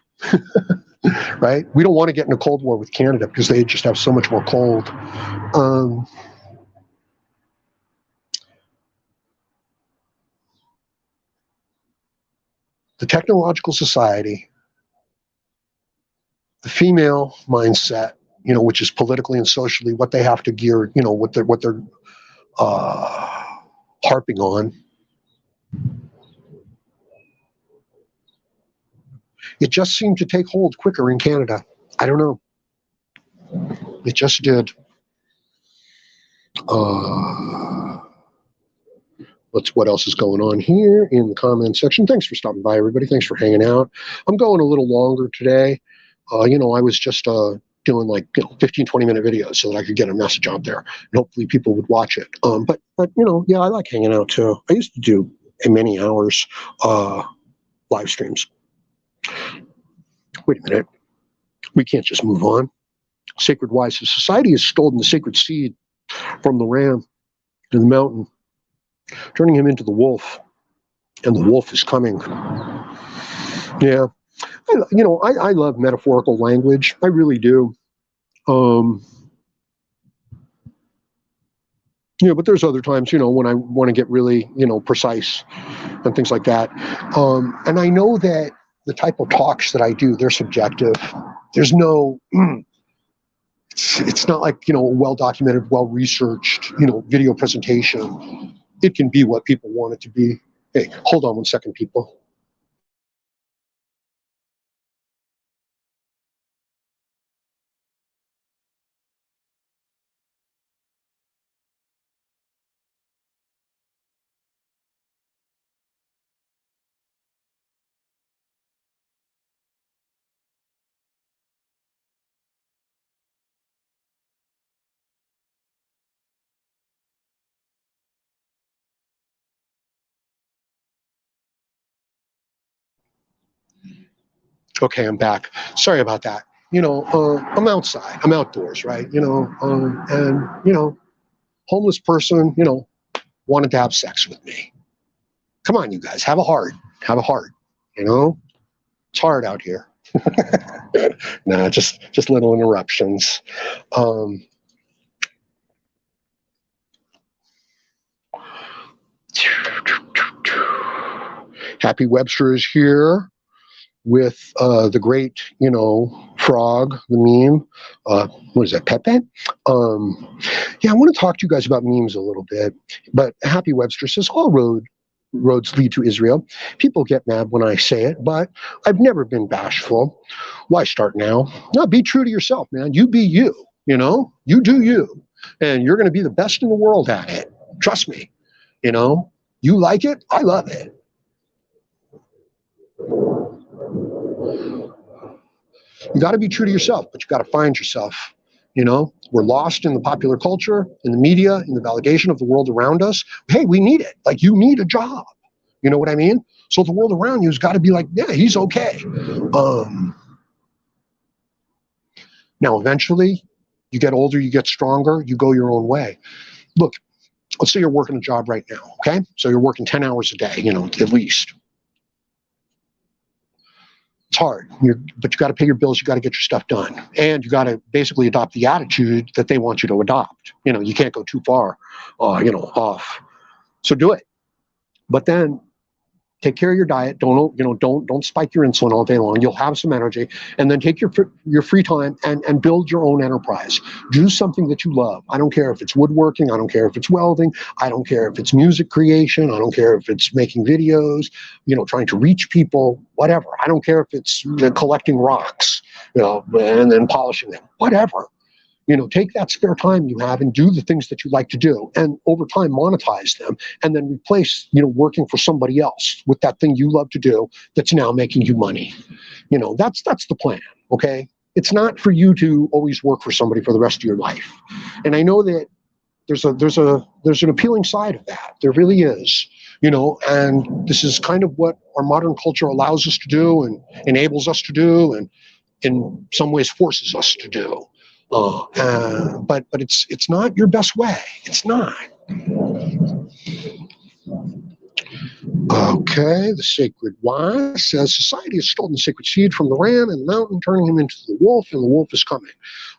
right? We don't want to get in a cold war with Canada because they just have so much more cold. The technological society, the female mindset, you know, which is politically and socially what they have to gear, you know, what they're harping on. It just seemed to take hold quicker in Canada. I don't know. It just did. What else is going on here in the comment section? Thanks for stopping by, everybody. Thanks for hanging out. I'm going a little longer today. You know, I was just doing like 15, 20-minute videos so that I could get a message out there, and hopefully people would watch it. But you know, yeah, I like hanging out too. I used to do many hours live streams. Wait a minute. We can't just move on. Sacred wise, so society has stolen the sacred seed from the ram to the mountain, turning him into the wolf, and the wolf is coming. Yeah, you know, I love metaphorical language. I really do. You know, but there's other times, you know, when I want to get really, you know, precise and things like that. And I know that the type of talks that I do, they're subjective. There's no, it's not like, you know, a well-documented, well-researched, you know, video presentation. It can be what people want it to be. Hey, hold on one second, people. Okay, I'm back. Sorry about that. You know, I'm outside. I'm outdoors, right? You know, and, you know, homeless person, you know, wanted to have sex with me. Come on, you guys, have a heart. Have a heart, you know? It's hard out here. Nah, just little interruptions. Happy Webster is here with the great, you know, frog, the meme. What is that, Pepe? Yeah, I want to talk to you guys about memes a little bit. But Happy Webster says, all roads lead to Israel. People get mad when I say it, but I've never been bashful. Why start now? No, be true to yourself, man. You be you, you know? You do you. And you're going to be the best in the world at it. Trust me. You know? You like it? I love it. You got to be true to yourself, but you got to find yourself. You know, we're lost in the popular culture, in the media, in the validation of the world around us. Hey, we need it. Like, you need a job. You know what I mean? So the world around you has got to be like, yeah, he's okay. Now, eventually, you get older, you get stronger, you go your own way. Look, let's say you're working a job right now, okay? So you're working 10 hours a day, you know, at least. It's hard, but you got to pay your bills. You got to get your stuff done, and you got to basically adopt the attitude that they want you to adopt. You know, you can't go too far, you know, off. So do it. But then Take care of your diet. Don't spike your insulin all day long. You'll have some energy, and then take your free time and build your own enterprise. Do something that you love. I don't care if it's woodworking. I don't care if it's welding. I don't care if it's music creation. I don't care if it's making videos. Trying to reach people. Whatever. I don't care if it's collecting rocks. And then polishing them. Whatever. Take that spare time you have and do the things that you like to do, and over time monetize them, and then replace, working for somebody else with that thing you love to do that's now making you money. That's the plan. Okay. It's not for you to always work for somebody for the rest of your life. And I know that there's an appealing side of that. There really is. And this is kind of what our modern culture allows us to do and enables us to do, and in some ways forces us to do. But it's not your best way. It's not. Okay, the sacred wise says society has stolen the sacred seed from the ram and the mountain, turning him into the wolf, and the wolf is coming.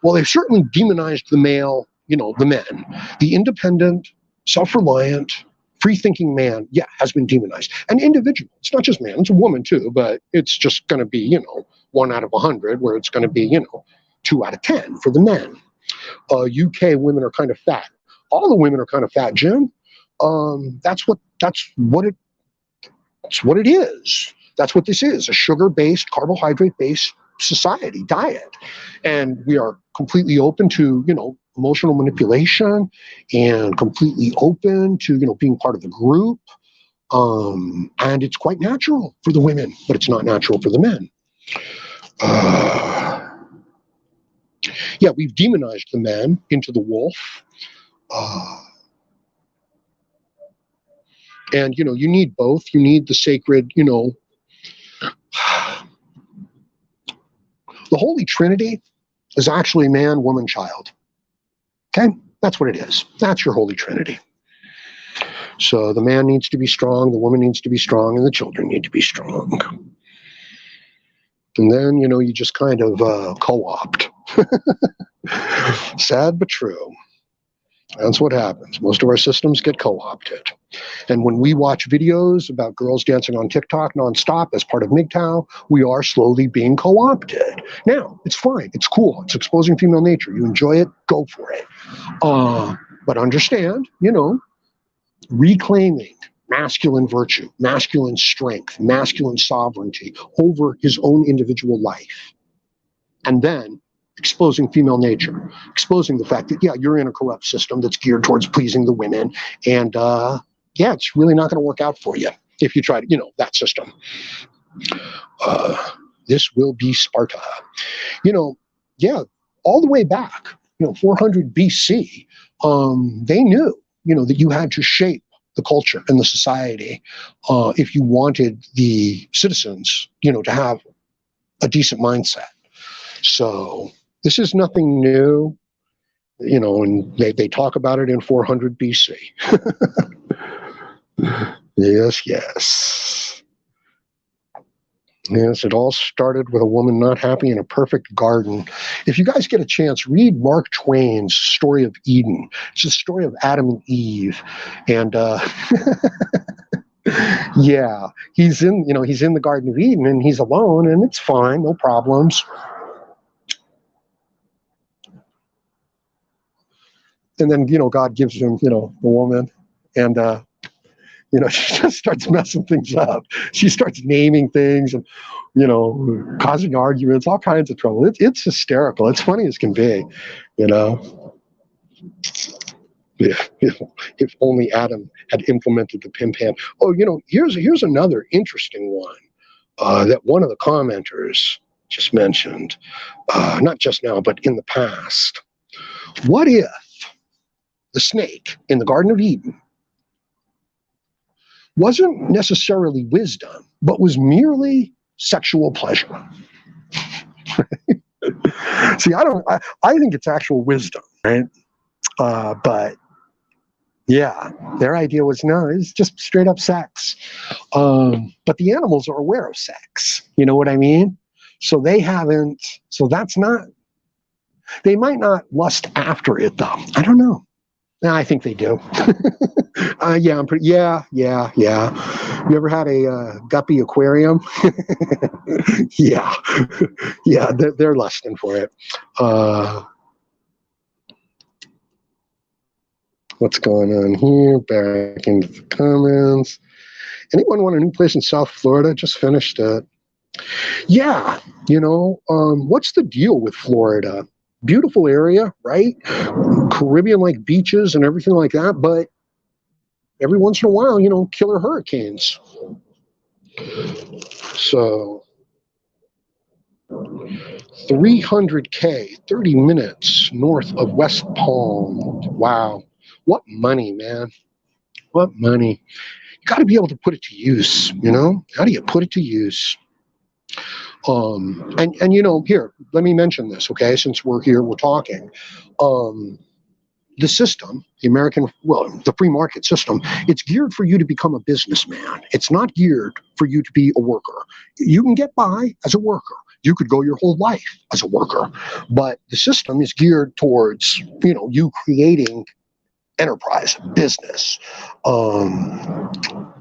Well, they've certainly demonized the male, the men. The independent, self-reliant, free-thinking man, has been demonized. An individual. It's not just man, it's a woman too, but it's just going to be, 1 out of 100, where it's going to be, 2 out of 10 for the men. UK women are kind of fat. All the women are kind of fat, Jim. That's what it is. That's what this is, a sugar-based, carbohydrate-based society, diet. And we are completely open to, emotional manipulation, and completely open to, being part of the group. And it's quite natural for the women, but it's not natural for the men. We've demonized the man into the wolf. And, you need both. You need the sacred, the Holy Trinity is actually man, woman, child. Okay? That's what it is. That's your Holy Trinity. So the man needs to be strong, the woman needs to be strong, and the children need to be strong. And then, you just kind of co-opt. Sad but true. That's what happens. Most of our systems get co-opted. And when we watch videos about girls dancing on TikTok nonstop as part of MGTOW, we are slowly being co-opted. Now, it's fine. It's cool. It's exposing female nature. You enjoy it, go for it. But understand, reclaiming masculine virtue, masculine strength, masculine sovereignty over his own individual life. And then exposing female nature, exposing the fact that, you're in a corrupt system that's geared towards pleasing the women. And, it's really not going to work out for you if you try to, that system. This will be Sparta. All the way back, 400 BC, they knew, that you had to shape the culture and the society if you wanted the citizens, to have a decent mindset. So this is nothing new, and they talk about it in 400 BC. Yes. Yes, it all started with a woman not happy in a perfect garden. If you guys get a chance, read Mark Twain's Story of Eden. It's the story of Adam and Eve. And he's in the Garden of Eden, and he's alone, and it's fine, no problems. And then, God gives him, the woman, and she just starts messing things up. She starts naming things and, causing arguments, all kinds of trouble. It's hysterical. It's funny as can be, If only Adam had implemented the pimp hand. Oh, here's another interesting one that one of the commenters just mentioned, not just now, but in the past. What if the snake in the Garden of Eden wasn't necessarily wisdom, but was merely sexual pleasure? See, I think it's actual wisdom, right? But their idea was, no, it's just straight up sex. But the animals are aware of sex. You know what I mean? So they might not lust after it though. I don't know. No, I think they do. Yeah. You ever had a guppy aquarium? Yeah, yeah, they're lusting for it. What's going on here? Back into the comments. Anyone want a new place in South Florida? Just finished it. Yeah, what's the deal with Florida? Beautiful area, right? Caribbean-like beaches and everything like that, but every once in a while, killer hurricanes. So 300K, 30 minutes north of West Palm. Wow. What money, man. What money. You got to be able to put it to use, How do you put it to use? And here, let me mention this, okay? Since we're here, we're talking. The system, the free market system, it's geared for you to become a businessman. It's not geared for you to be a worker. You can get by as a worker. You could go your whole life as a worker, but the system is geared towards, you creating enterprise, business,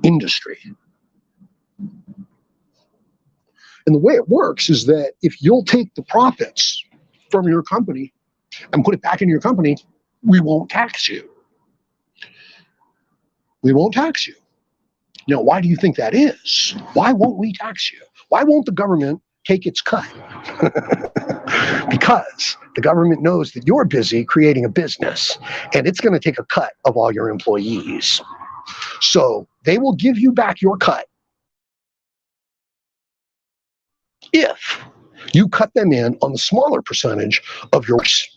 industry. And the way it works is that if you'll take the profits from your company and put it back in your company, we won't tax you. We won't tax you. Now, why do you think that is? Why won't we tax you? Why won't the government take its cut? Because the government knows that you're busy creating a business, and it's going to take a cut of all your employees. So they will give you back your cut if you cut them in on the smaller percentage of yours.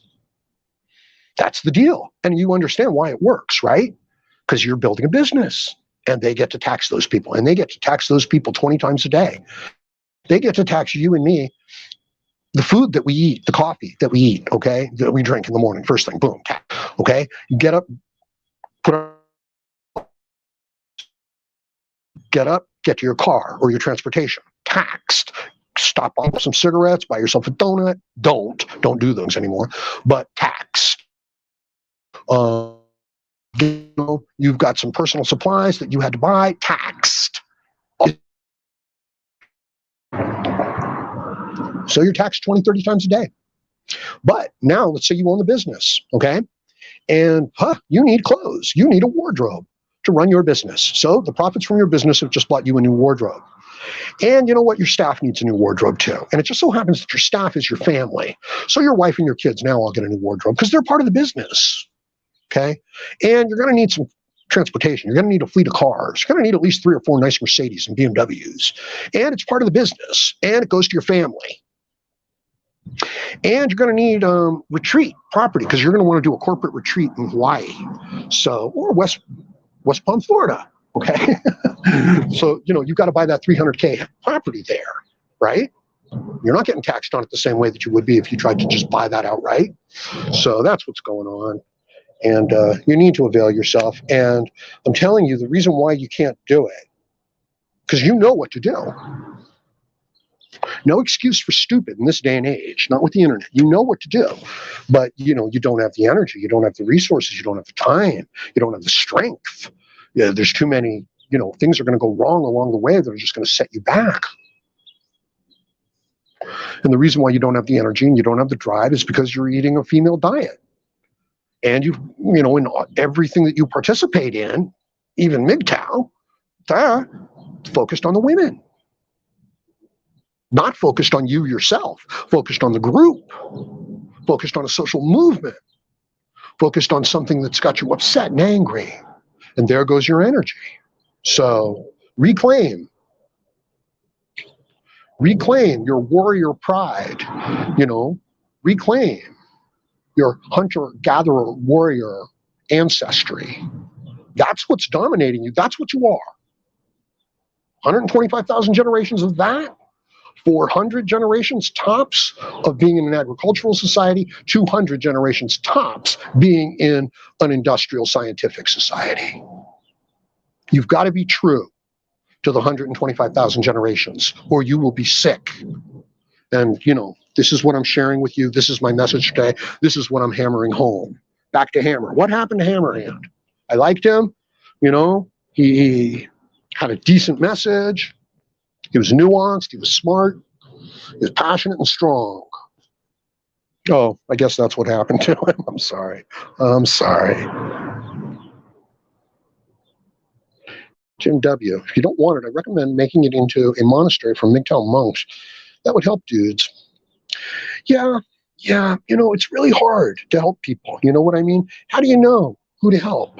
That's the deal. And you understand why it works, right? Because you're building a business, and they get to tax those people, and they get to tax those people 20 times a day. They get to tax you and me, the food that we eat, the coffee that we eat, okay, that we drink in the morning, first thing, boom, tax, okay? You get up, get to your car or your transportation, taxed. Stop off some cigarettes, buy yourself a donut. Don't do those anymore, but taxed. You've got some personal supplies that you had to buy, taxed. So you're taxed 20, 30 times a day. But now let's say you own the business, okay? And you need clothes. You need a wardrobe to run your business. So the profits from your business have just bought you a new wardrobe. And you know what? Your staff needs a new wardrobe too. And it just so happens that your staff is your family. So your wife and your kids now all get a new wardrobe because they're part of the business. Okay. And you're going to need some transportation. You're going to need a fleet of cars. You're going to need at least 3 or 4 nice Mercedes and BMWs. And it's part of the business. And it goes to your family. And you're going to need retreat property because you're going to want to do a corporate retreat in Hawaii. Or West Palm, Florida. Okay. So, you've got to buy that 300K property there, right? You're not getting taxed on it the same way that you would be if you tried to just buy that outright. So that's what's going on. And you need to avail yourself. And I'm telling you, the reason why you can't do it, because you know what to do. No excuse for stupid in this day and age, not with the internet. You know what to do, but you don't have the energy. You don't have the resources. You don't have the time. You don't have the strength. There's too many, things are going to go wrong along the way that are just going to set you back. And the reason why you don't have the energy and you don't have the drive is because you're eating a female diet. And in everything that you participate in, even MGTOW, focused on the women. Not focused on you yourself, focused on the group, focused on a social movement, focused on something that's got you upset and angry. And there goes your energy. So reclaim your warrior pride, reclaim your hunter-gatherer warrior ancestry. That's what's dominating you. That's what you are. 125,000 generations of that, 400 generations tops of being in an agricultural society, 200 generations tops being in an industrial scientific society. You've got to be true to the 125,000 generations, or you will be sick. And, this is what I'm sharing with you. This is my message today. This is what I'm hammering home. Back to Hammer. What happened to Hammerhand? I liked him. He had a decent message. He was nuanced. He was smart. He was passionate and strong. Oh, I guess that's what happened to him. I'm sorry. I'm sorry. Jim W. If you don't want it, I recommend making it into a monastery for MGTOW monks. That would help dudes. Yeah, it's really hard to help people. You know what I mean? How do you know who to help?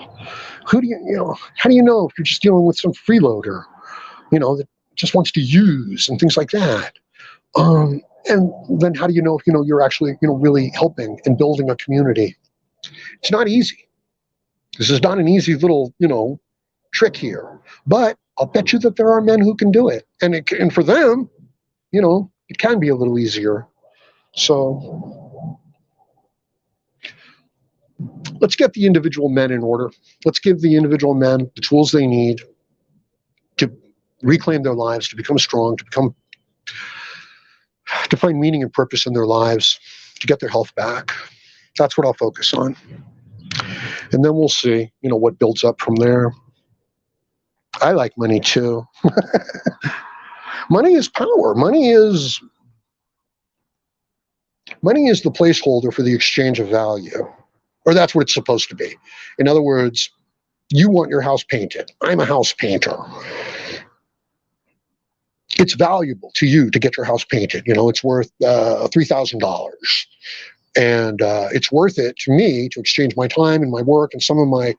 How do you know if you're just dealing with some freeloader, that just wants to use and things like that? And then how do you know if, you're actually, really helping and building a community? It's not easy. This is not an easy little, trick here. But I'll bet you that there are men who can do it. And for them, it can be a little easier. So let's get the individual men in order. Let's give the individual men the tools they need to reclaim their lives, to become strong, to find meaning and purpose in their lives, to get their health back. That's what I'll focus on. And then we'll see, what builds up from there. I like money too. Money is power. Money is the placeholder for the exchange of value. Or that's what it's supposed to be. In other words, you want your house painted. I'm a house painter. It's valuable to you to get your house painted. It's worth $3,000. And it's worth it to me to exchange my time and my work and some of my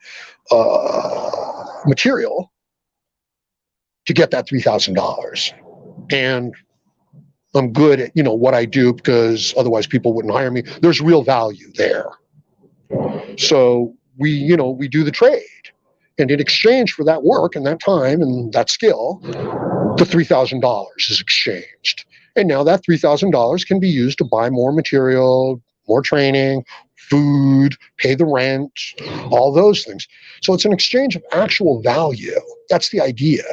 material to get that $3,000. And I'm good at, what I do, because otherwise people wouldn't hire me. There's real value there. So we do the trade. And in exchange for that work and that time and that skill, the $3,000 is exchanged. And now that $3,000 can be used to buy more material, more training, food, pay the rent, all those things. So it's an exchange of actual value. That's the idea.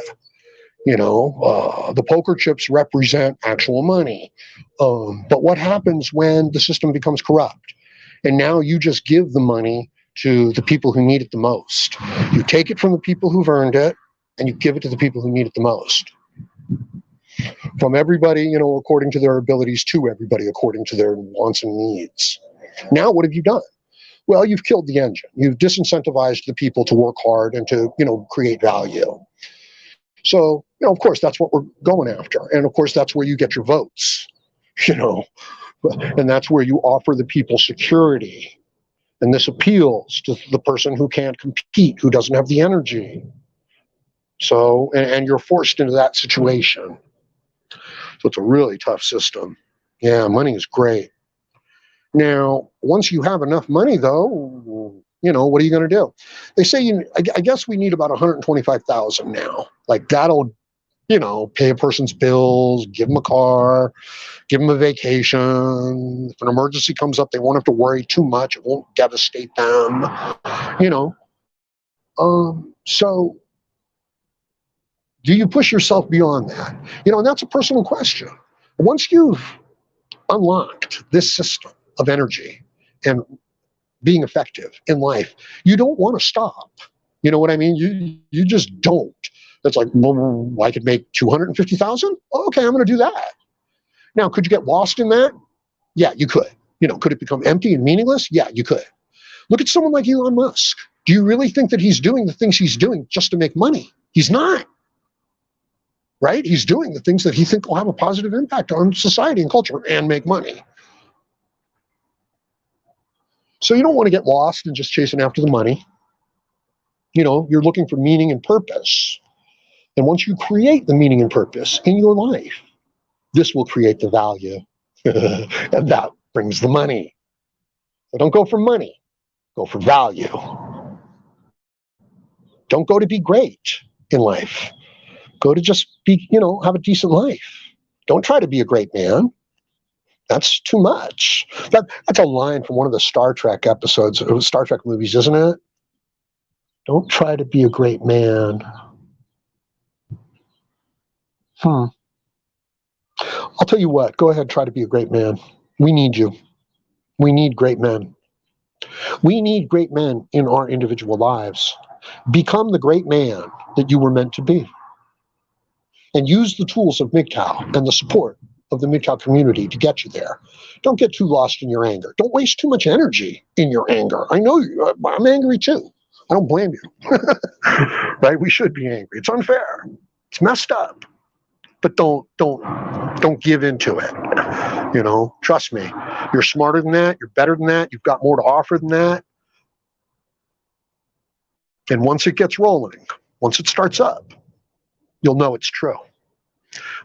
The poker chips represent actual money. But what happens when the system becomes corrupt? And now you just give the money to the people who need it the most. You take it from the people who've earned it, and you give it to the people who need it the most. From everybody, according to their abilities, to everybody according to their wants and needs. Now, what have you done? Well, you've killed the engine. You've disincentivized the people to work hard and to, create value. So, of course, that's what we're going after. And of course, that's where you get your votes, and that's where you offer the people security. And this appeals to the person who can't compete, who doesn't have the energy. So, and you're forced into that situation. So it's a really tough system. Yeah, money is great. Now, once you have enough money, though, what are you going to do? They say, I guess we need about 125,000 now. Like that'll, pay a person's bills, give them a car, give them a vacation. If an emergency comes up, they won't have to worry too much. It won't devastate them, So do you push yourself beyond that? And that's a personal question. Once you've unlocked this system of energy and being effective in life, you don't want to stop. You know what I mean? You just don't. It's like, well, I could make 250,000. Okay, I'm going to do that. Now, could you get lost in that? Yeah, you could. Could it become empty and meaningless? Yeah, you could. Look at someone like Elon Musk. Do you really think that he's doing the things he's doing just to make money? He's not. Right? He's doing the things that he thinks will have a positive impact on society and culture and make money. So you don't want to get lost in just chasing after the money. You're looking for meaning and purpose. And once you create the meaning and purpose in your life, this will create the value. And that brings the money. So don't go for money. Go for value. Don't go to be great in life. Go to just be, have a decent life. Don't try to be a great man. That's too much. That's a line from one of the Star Trek episodes, Star Trek movies, isn't it? Don't try to be a great man. I'll tell you what, go ahead, try to be a great man. We need you. We need great men. We need great men in our individual lives. Become the great man that you were meant to be. and use the tools of MGTOW and the support of the MGTOW community to get you there. Don't get too lost in your anger. Don't waste too much energy in your anger. I know I'm angry too. I don't blame you. Right? We should be angry. It's unfair. It's messed up. But don't give into it. You know, trust me. You're smarter than that. You're better than that. You've got more to offer than that. And once it gets rolling, once it starts up, you'll know it's true.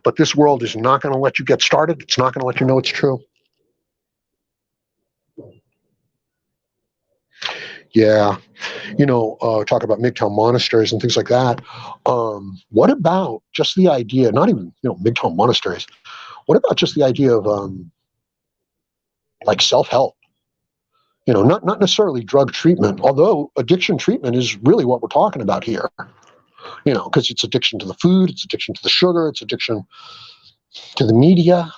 But this world is not going to let you get started. It's not going to let you know it's true. Yeah. You know, talk about MGTOW monasteries and things like that. What about just the idea, not even, MGTOW monasteries, what about just the idea of like self-help? Not necessarily drug treatment, although addiction treatment is really what we're talking about here. Because it's addiction to the food, it's addiction to the sugar, it's addiction to the media.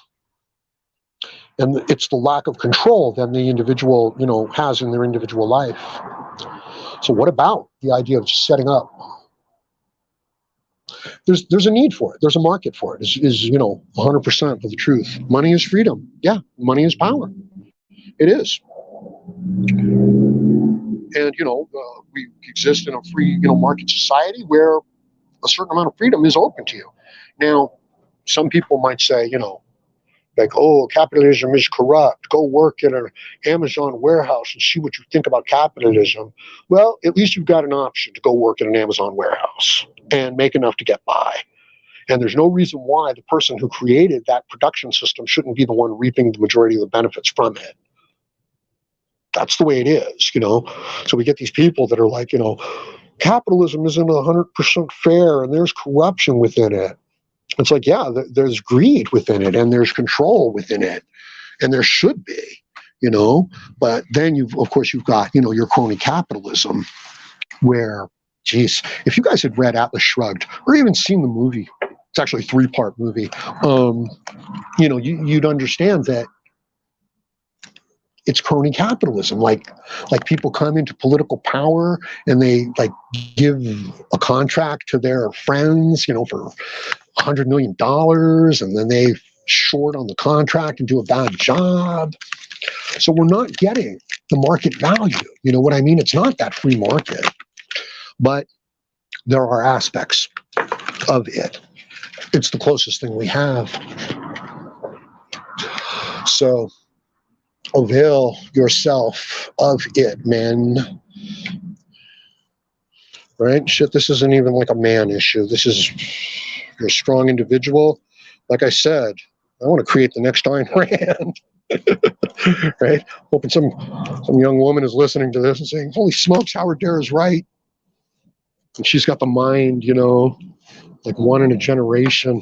And it's the lack of control that the individual, has in their individual life. So what about the idea of setting up? There's a need for it. There's a market for it. Is 100% of the truth. Money is freedom. Yeah, money is power. It is. And, we exist in a free, market society where a certain amount of freedom is open to you. Now, some people might say, like, oh, capitalism is corrupt. Go work in an Amazon warehouse and see what you think about capitalism. Well, at least you've got an option to go work in an Amazon warehouse and make enough to get by. And there's no reason why the person who created that production system shouldn't be the one reaping the majority of the benefits from it. That's the way it is, So we get these people that are like, capitalism isn't 100% fair and there's corruption within it. It's like, yeah, there's greed within it and there's control within it, and there should be, but then you've got, your crony capitalism where, geez, if you guys had read Atlas Shrugged or even seen the movie, it's actually a 3-part movie, you'd understand that it's crony capitalism. Like people come into political power and they like give a contract to their friends, for $100 million, and then they short on the contract and do a bad job. So we're not getting the market value. You know what I mean? It's not that free market, but there are aspects of it. It's the closest thing we have. So avail yourself of it, men. Right? Shit, this isn't even like a man issue. This is, you're a strong individual. Like I said, I want to create the next Ayn Rand. Right? Hoping some young woman is listening to this and saying, holy smokes, Howard Dare is right. And she's got the mind, like one in a generation.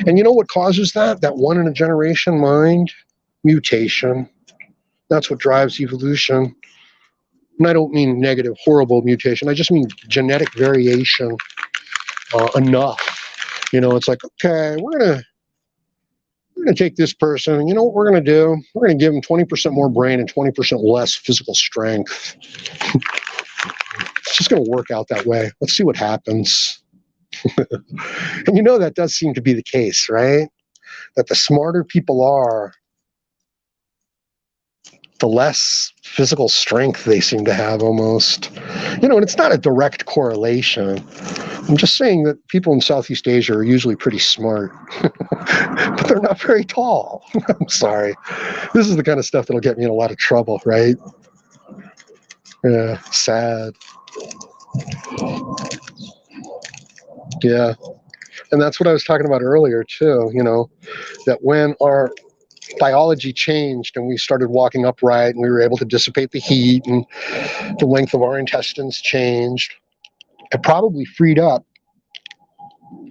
And you know what causes that? That one in a generation mind? Mutation. That's what drives evolution. And I don't mean negative, horrible mutation. I just mean genetic variation enough. It's like, okay, we're gonna take this person, and you know what we're gonna do? We're gonna give them 20% more brain and 20% less physical strength. It's just gonna work out that way. Let's see what happens. And that does seem to be the case, right? That the smarter people are, the less physical strength they seem to have almost. And it's not a direct correlation. I'm just saying that people in Southeast Asia are usually pretty smart, but they're not very tall. I'm sorry. This is the kind of stuff that'll get me in a lot of trouble, right? Yeah, sad. Yeah. And that's what I was talking about earlier, too, that when our biology changed and we started walking upright and we were able to dissipate the heat and the length of our intestines changed, it probably freed up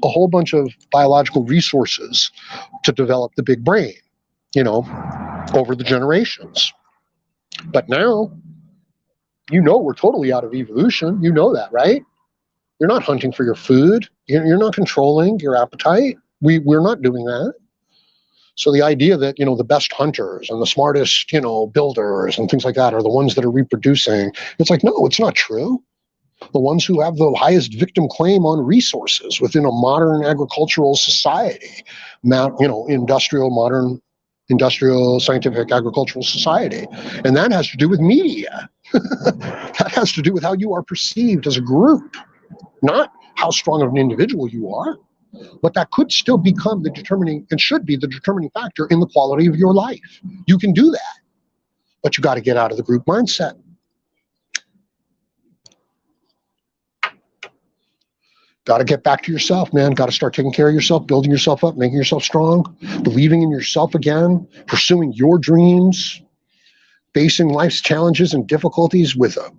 a whole bunch of biological resources to develop the big brain, over the generations. But now, we're totally out of evolution. You know that, right? You're not hunting for your food. You're not controlling your appetite. We're not doing that. So the idea that, the best hunters and the smartest, builders and things like that are the ones that are reproducing, it's like, no, it's not true. the ones who have the highest victim claim on resources within a modern agricultural society, industrial, scientific, agricultural society. And that has to do with media. That has to do with how you are perceived as a group, not how strong of an individual you are. But that could still become the determining, and should be the determining factor in the quality of your life. You can do that, but you got to get out of the group mindset. Got to get back to yourself, man. Got to start taking care of yourself, building yourself up, making yourself strong, believing in yourself again, pursuing your dreams, facing life's challenges and difficulties with an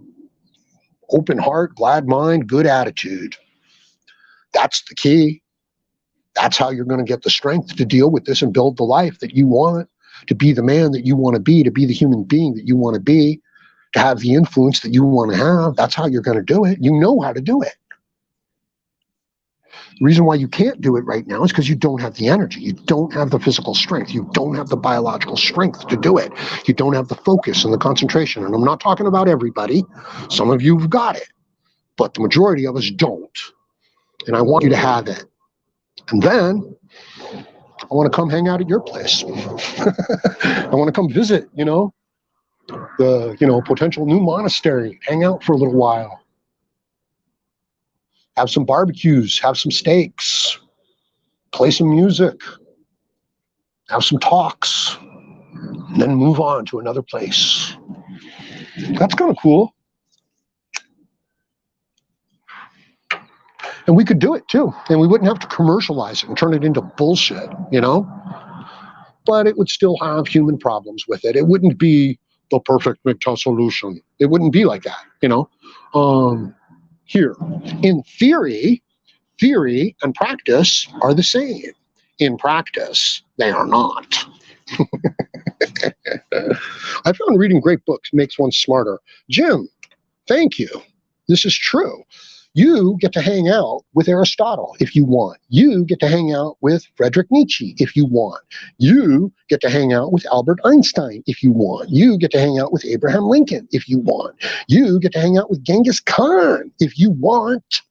open heart, glad mind, good attitude. That's the key. That's how you're going to get the strength to deal with this and build the life that you want, to be the man that you want to be the human being that you want to be, to have the influence that you want to have. That's how you're going to do it. You know how to do it. The reason why you can't do it right now is because you don't have the energy. You don't have the physical strength. You don't have the biological strength to do it. You don't have the focus and the concentration. And I'm not talking about everybody. Some of you have got it, but the majority of us don't. And I want you to have it. And then I want to come hang out at your place. I want to come visit, the, potential new monastery, hang out for a little while. Have some barbecues, have some steaks, play some music, have some talks, and then move on to another place. That's kind of cool. And we could do it too. And we wouldn't have to commercialize it and turn it into bullshit, But it would still have human problems with it. It wouldn't be the perfect MGTOW solution. It wouldn't be like that, Here, in theory and practice are the same. In practice, they are not. I found reading great books makes one smarter. Jim, thank you. This is true. You get to hang out with Aristotle if you want. You get to hang out with Friedrich Nietzsche if you want. You get to hang out with Albert Einstein if you want. You get to hang out with Abraham Lincoln if you want. You get to hang out with Genghis Khan if you want.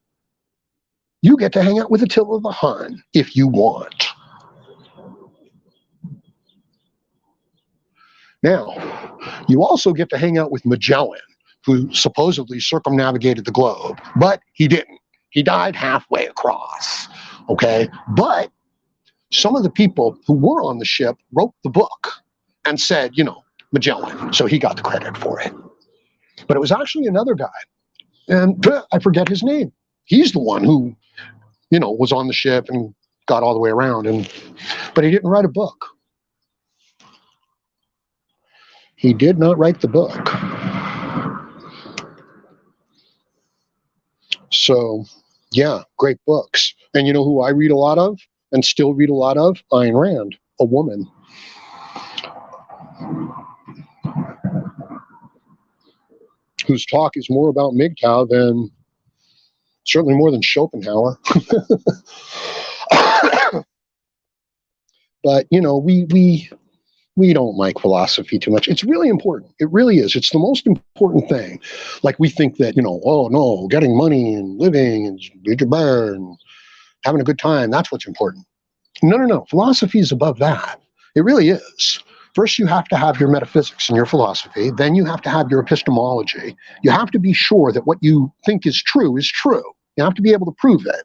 You get to hang out with Attila the Hun if you want. Now, you also get to hang out with Magellan, who supposedly circumnavigated the globe, but he didn't. He died halfway across, okay? But some of the people who were on the ship wrote the book and said, Magellan, so he got the credit for it. But it was actually another guy, and I forget his name. He's the one who, was on the ship and got all the way around, but he didn't write a book. He did not write the book. So, yeah, great books. And you know who I read a lot of and still read a lot of? Ayn Rand, a woman. Whose talk is more about MGTOW than, certainly more than Schopenhauer. But, we don't like philosophy too much. It's really important. It really is. It's the most important thing. Like we think that, oh no, getting money and living and having a good time, that's what's important. No. Philosophy is above that. It really is. First, you have to have your metaphysics and your philosophy. Then you have to have your epistemology. You have to be sure that what you think is true is true. You have to be able to prove it.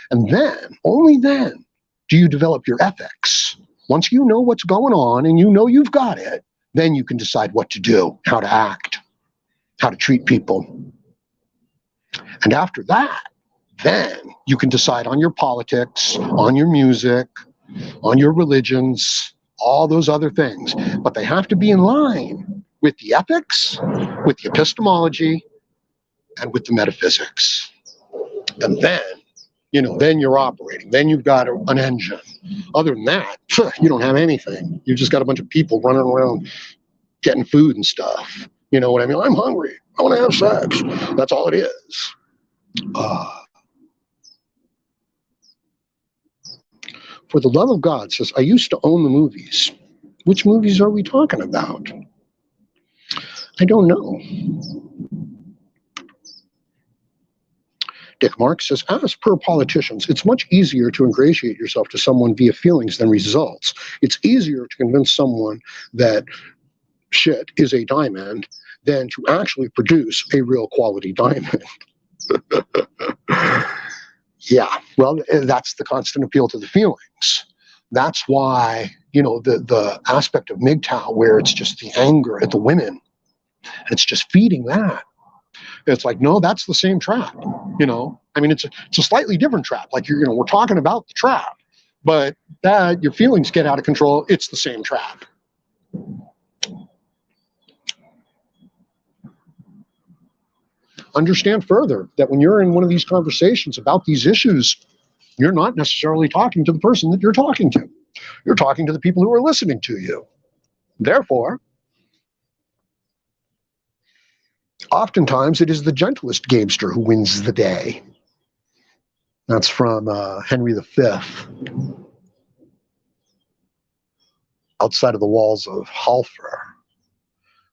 And then, only then, do you develop your ethics. Once you know what's going on and you've got it, then you can decide what to do, how to act, how to treat people. And after that, then you can decide on your politics, on your music, on your religions, all those other things. But they have to be in line with the ethics, with the epistemology, and with the metaphysics. And then, then you're operating. Then you've got an engine. Other than that, you don't have anything. You've just got a bunch of people running around getting food and stuff. You know what I mean? I'm hungry. I want to have sex. That's all it is. For the love of God, says, I used to own the movies. Which movies are we talking about? I don't know. dialectic, Marx says, as per politicians, it's much easier to ingratiate yourself to someone via feelings than results. It's easier to convince someone that shit is a diamond than to actually produce a real quality diamond. Yeah, well, that's the constant appeal to the feelings. That's why, the aspect of MGTOW where it's just the anger at the women, and it's just feeding that. It's like, no, that's the same trap. I mean, it's a slightly different trap. Like, we're talking about the trap, but that your feelings get out of control, it's the same trap. Understand further that when you're in one of these conversations about these issues, you're not necessarily talking to the person that you're talking to. You're talking to the people who are listening to you. Therefore, oftentimes it is the gentlest gamester who wins the day. That's from Henry V. Outside of the walls of Halfer,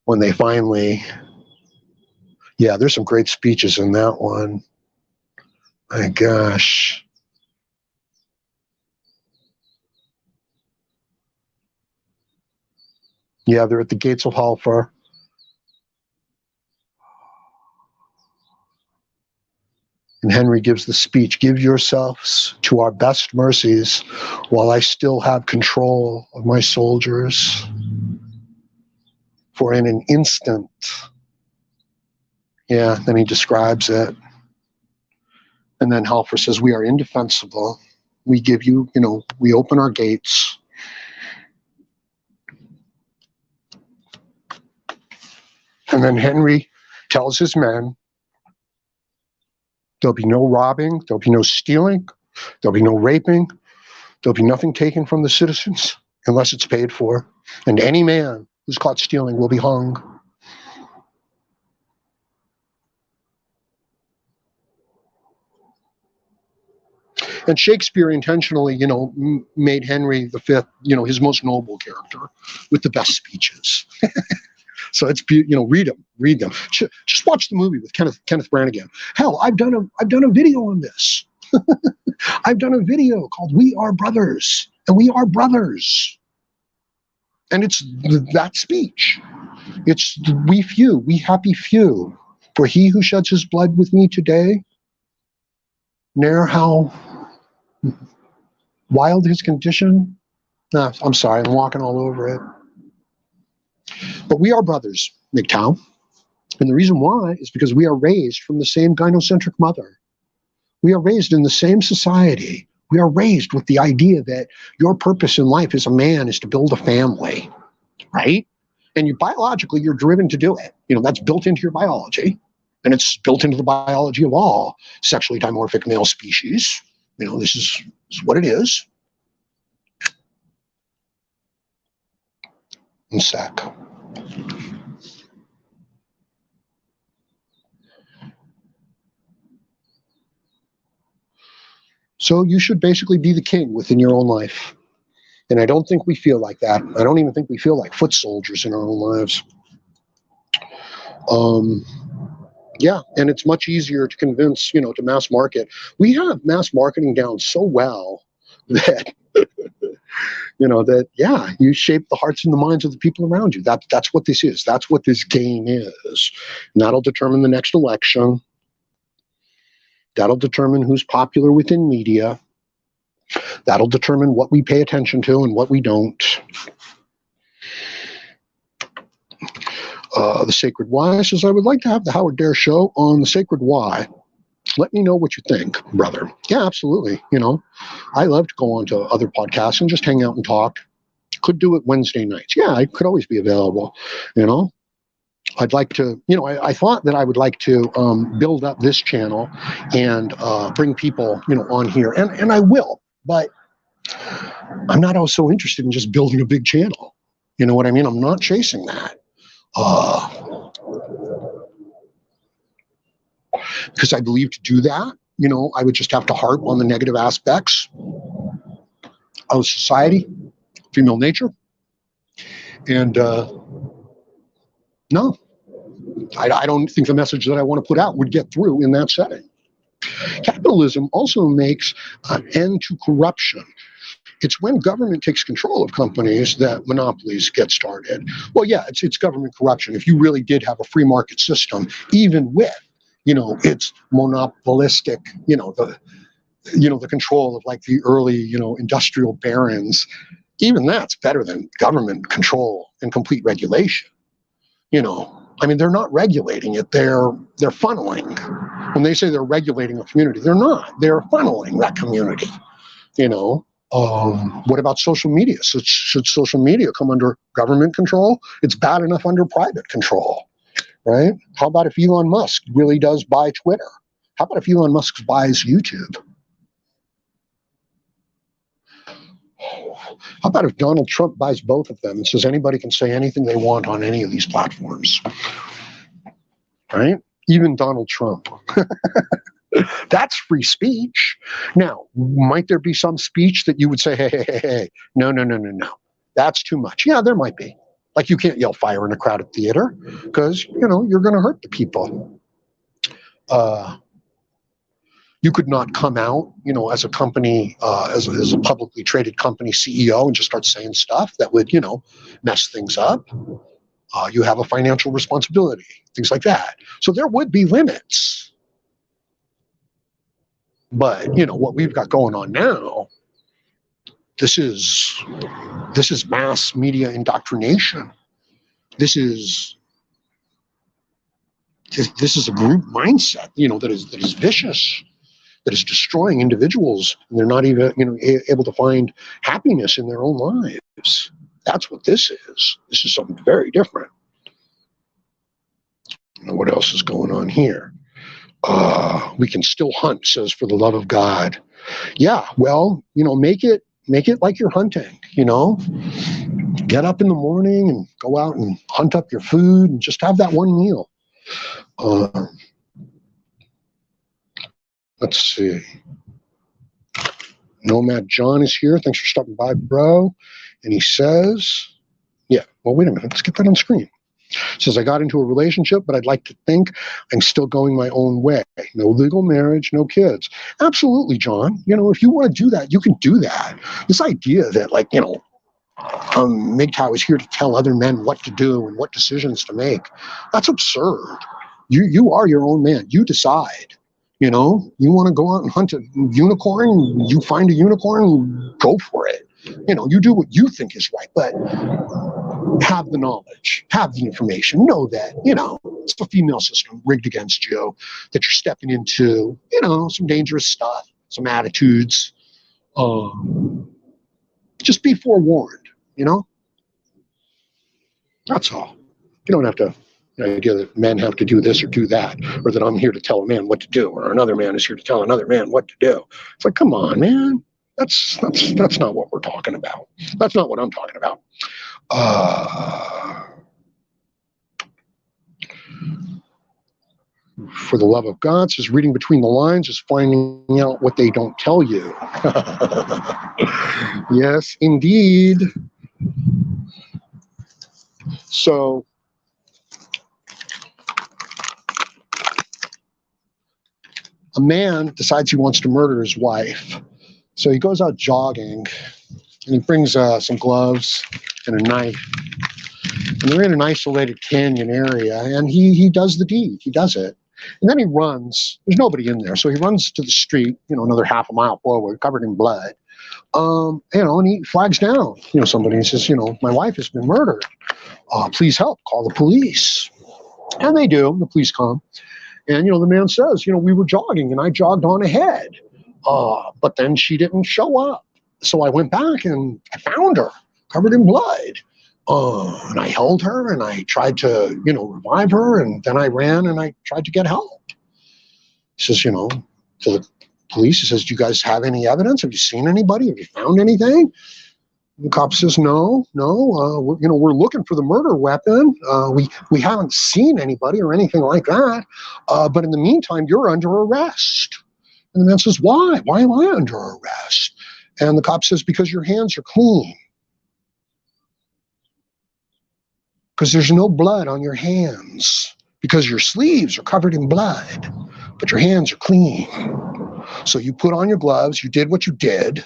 when they finally... Yeah, there's some great speeches in that one. My gosh. Yeah, they're at the gates of Halfer. And Henry gives the speech, "Give yourselves to our best mercies while I still have control of my soldiers. For in an instant..." Yeah, then he describes it. And then Halfer says, "We are indefensible. We give you, we open our gates." And then Henry tells his men, there'll be no robbing, there'll be no stealing, there'll be no raping, there'll be nothing taken from the citizens unless it's paid for. And any man who's caught stealing will be hung. And Shakespeare intentionally, made Henry V, his most noble character with the best speeches. So it's, read them. Just watch the movie with Kenneth Branagh. Hell, I've done a video on this. I've done a video called "We Are Brothers," and we are brothers. And it's that speech. It's the we happy few. For he who sheds his blood with me today, ne'er how wild his condition. Nah, I'm sorry, I'm walking all over it. But we are brothers, MGTOW. And the reason why is because we are raised from the same gynocentric mother. We are raised in the same society. We are raised with the idea that your purpose in life as a man is to build a family, right? And biologically, you're driven to do it. That's built into your biology. And it's built into the biology of all sexually dimorphic male species. This is what it is. One sec. So you should basically be the king within your own life. And I don't think we feel like that. I don't even think we feel like foot soldiers in our own lives. Yeah, and it's much easier to convince, to mass market. We have mass marketing down so well that, you shape the hearts and the minds of the people around you. That's what this is. That's what this game is. And that'll determine the next election. That'll determine who's popular within media. That'll determine what we pay attention to and what we don't. The Sacred Why says, "I would like to have the Howard Dare Show on the Sacred Why. Let me know what you think, brother." Yeah, absolutely. I love to go on to other podcasts and just hang out and talk. Could do it Wednesday nights. Yeah, I could always be available. I'd like to, I thought that I would like to build up this channel and bring people, on here. And I will, but I'm not also interested in just building a big channel. You know what I mean? I'm not chasing that. Because I believe to do that, I would just have to harp on the negative aspects of society, female nature. And no, I don't think the message that I want to put out would get through in that setting. Capitalism also makes an end to corruption. It's when government takes control of companies that monopolies get started. Well, yeah, it's government corruption. If you really did have a free market system, even with, its monopolistic, the control of like the early, industrial barons, even that's better than government control and complete regulation. I mean, they're not regulating it; they're funneling. When they say they're regulating a community, they're not. They're funneling that community. What about social media? Should social media come under government control? It's bad enough under private control, right? How about if Elon Musk really does buy Twitter? How about if Elon Musk buys YouTube? How about if Donald Trump buys both of them and says anybody can say anything they want on any of these platforms? Right? Even Donald Trump. That's free speech. Now, might there be some speech that you would say, hey, no. That's too much. Yeah, there might be. Like you can't yell fire in a crowded theater because, you're going to hurt the people. You could not come out, as a company, as a publicly traded company CEO and just start saying stuff that would, mess things up. You have a financial responsibility, things like that. So there would be limits. But, what we've got going on now, this is mass media indoctrination. This is a group mindset, that is vicious, that is destroying individuals. And they're not even, able to find happiness in their own lives. That's what this is. This is something very different. What else is going on here? We can still hunt, says For the Love of God. Yeah, well, make it like you're hunting, Get up in the morning and go out and hunt up your food and just have that one meal. Let's see. Nomad John is here. Thanks for stopping by, bro. And he says, yeah, well, wait a minute. Let's get that on screen. Says, I got into a relationship, but I'd like to think I'm still going my own way. No legal marriage, no kids. Absolutely, John. If you want to do that, you can do that. This idea that, like, MGTOW is here to tell other men what to do and what decisions to make, that's absurd. You are your own man. You decide. You want to go out and hunt a unicorn, you find a unicorn, go for it. You do what you think is right, but have the knowledge, have the information, know that, it's a female system rigged against you, that you're stepping into, some dangerous stuff, some attitudes. Just be forewarned, That's all. You don't have to, the idea that men have to do this or do that, or that I'm here to tell a man what to do, or another man is here to tell another man what to do. It's like, come on, man. That's not what we're talking about. That's not what I'm talking about. For the Love of God says, reading between the lines is finding out what they don't tell you. Yes, indeed. So, a man decides he wants to murder his wife. So he goes out jogging and he brings some gloves and a knife. And they're in an isolated canyon area, and he does the deed. He does it. And then he runs. There's nobody in there. So he runs to the street, another half a mile forward, covered in blood. And he flags down, somebody. He says, my wife has been murdered. Please help. Call the police. And they do. The police come. And, the man says, we were jogging and I jogged on ahead. But then she didn't show up. So I went back and I found her covered in blood. And I held her and I tried to, revive her. And then I ran and I tried to get help. He says, to the police, he says, do you guys have any evidence? Have you seen anybody? Have you found anything? And the cop says, no. We're looking for the murder weapon. We haven't seen anybody or anything like that. But in the meantime, you're under arrest. And the man says, why? Why am I under arrest? And the cop says, because your hands are clean. Because there's no blood on your hands. Because your sleeves are covered in blood. but your hands are clean. So you put on your gloves, you did what you did,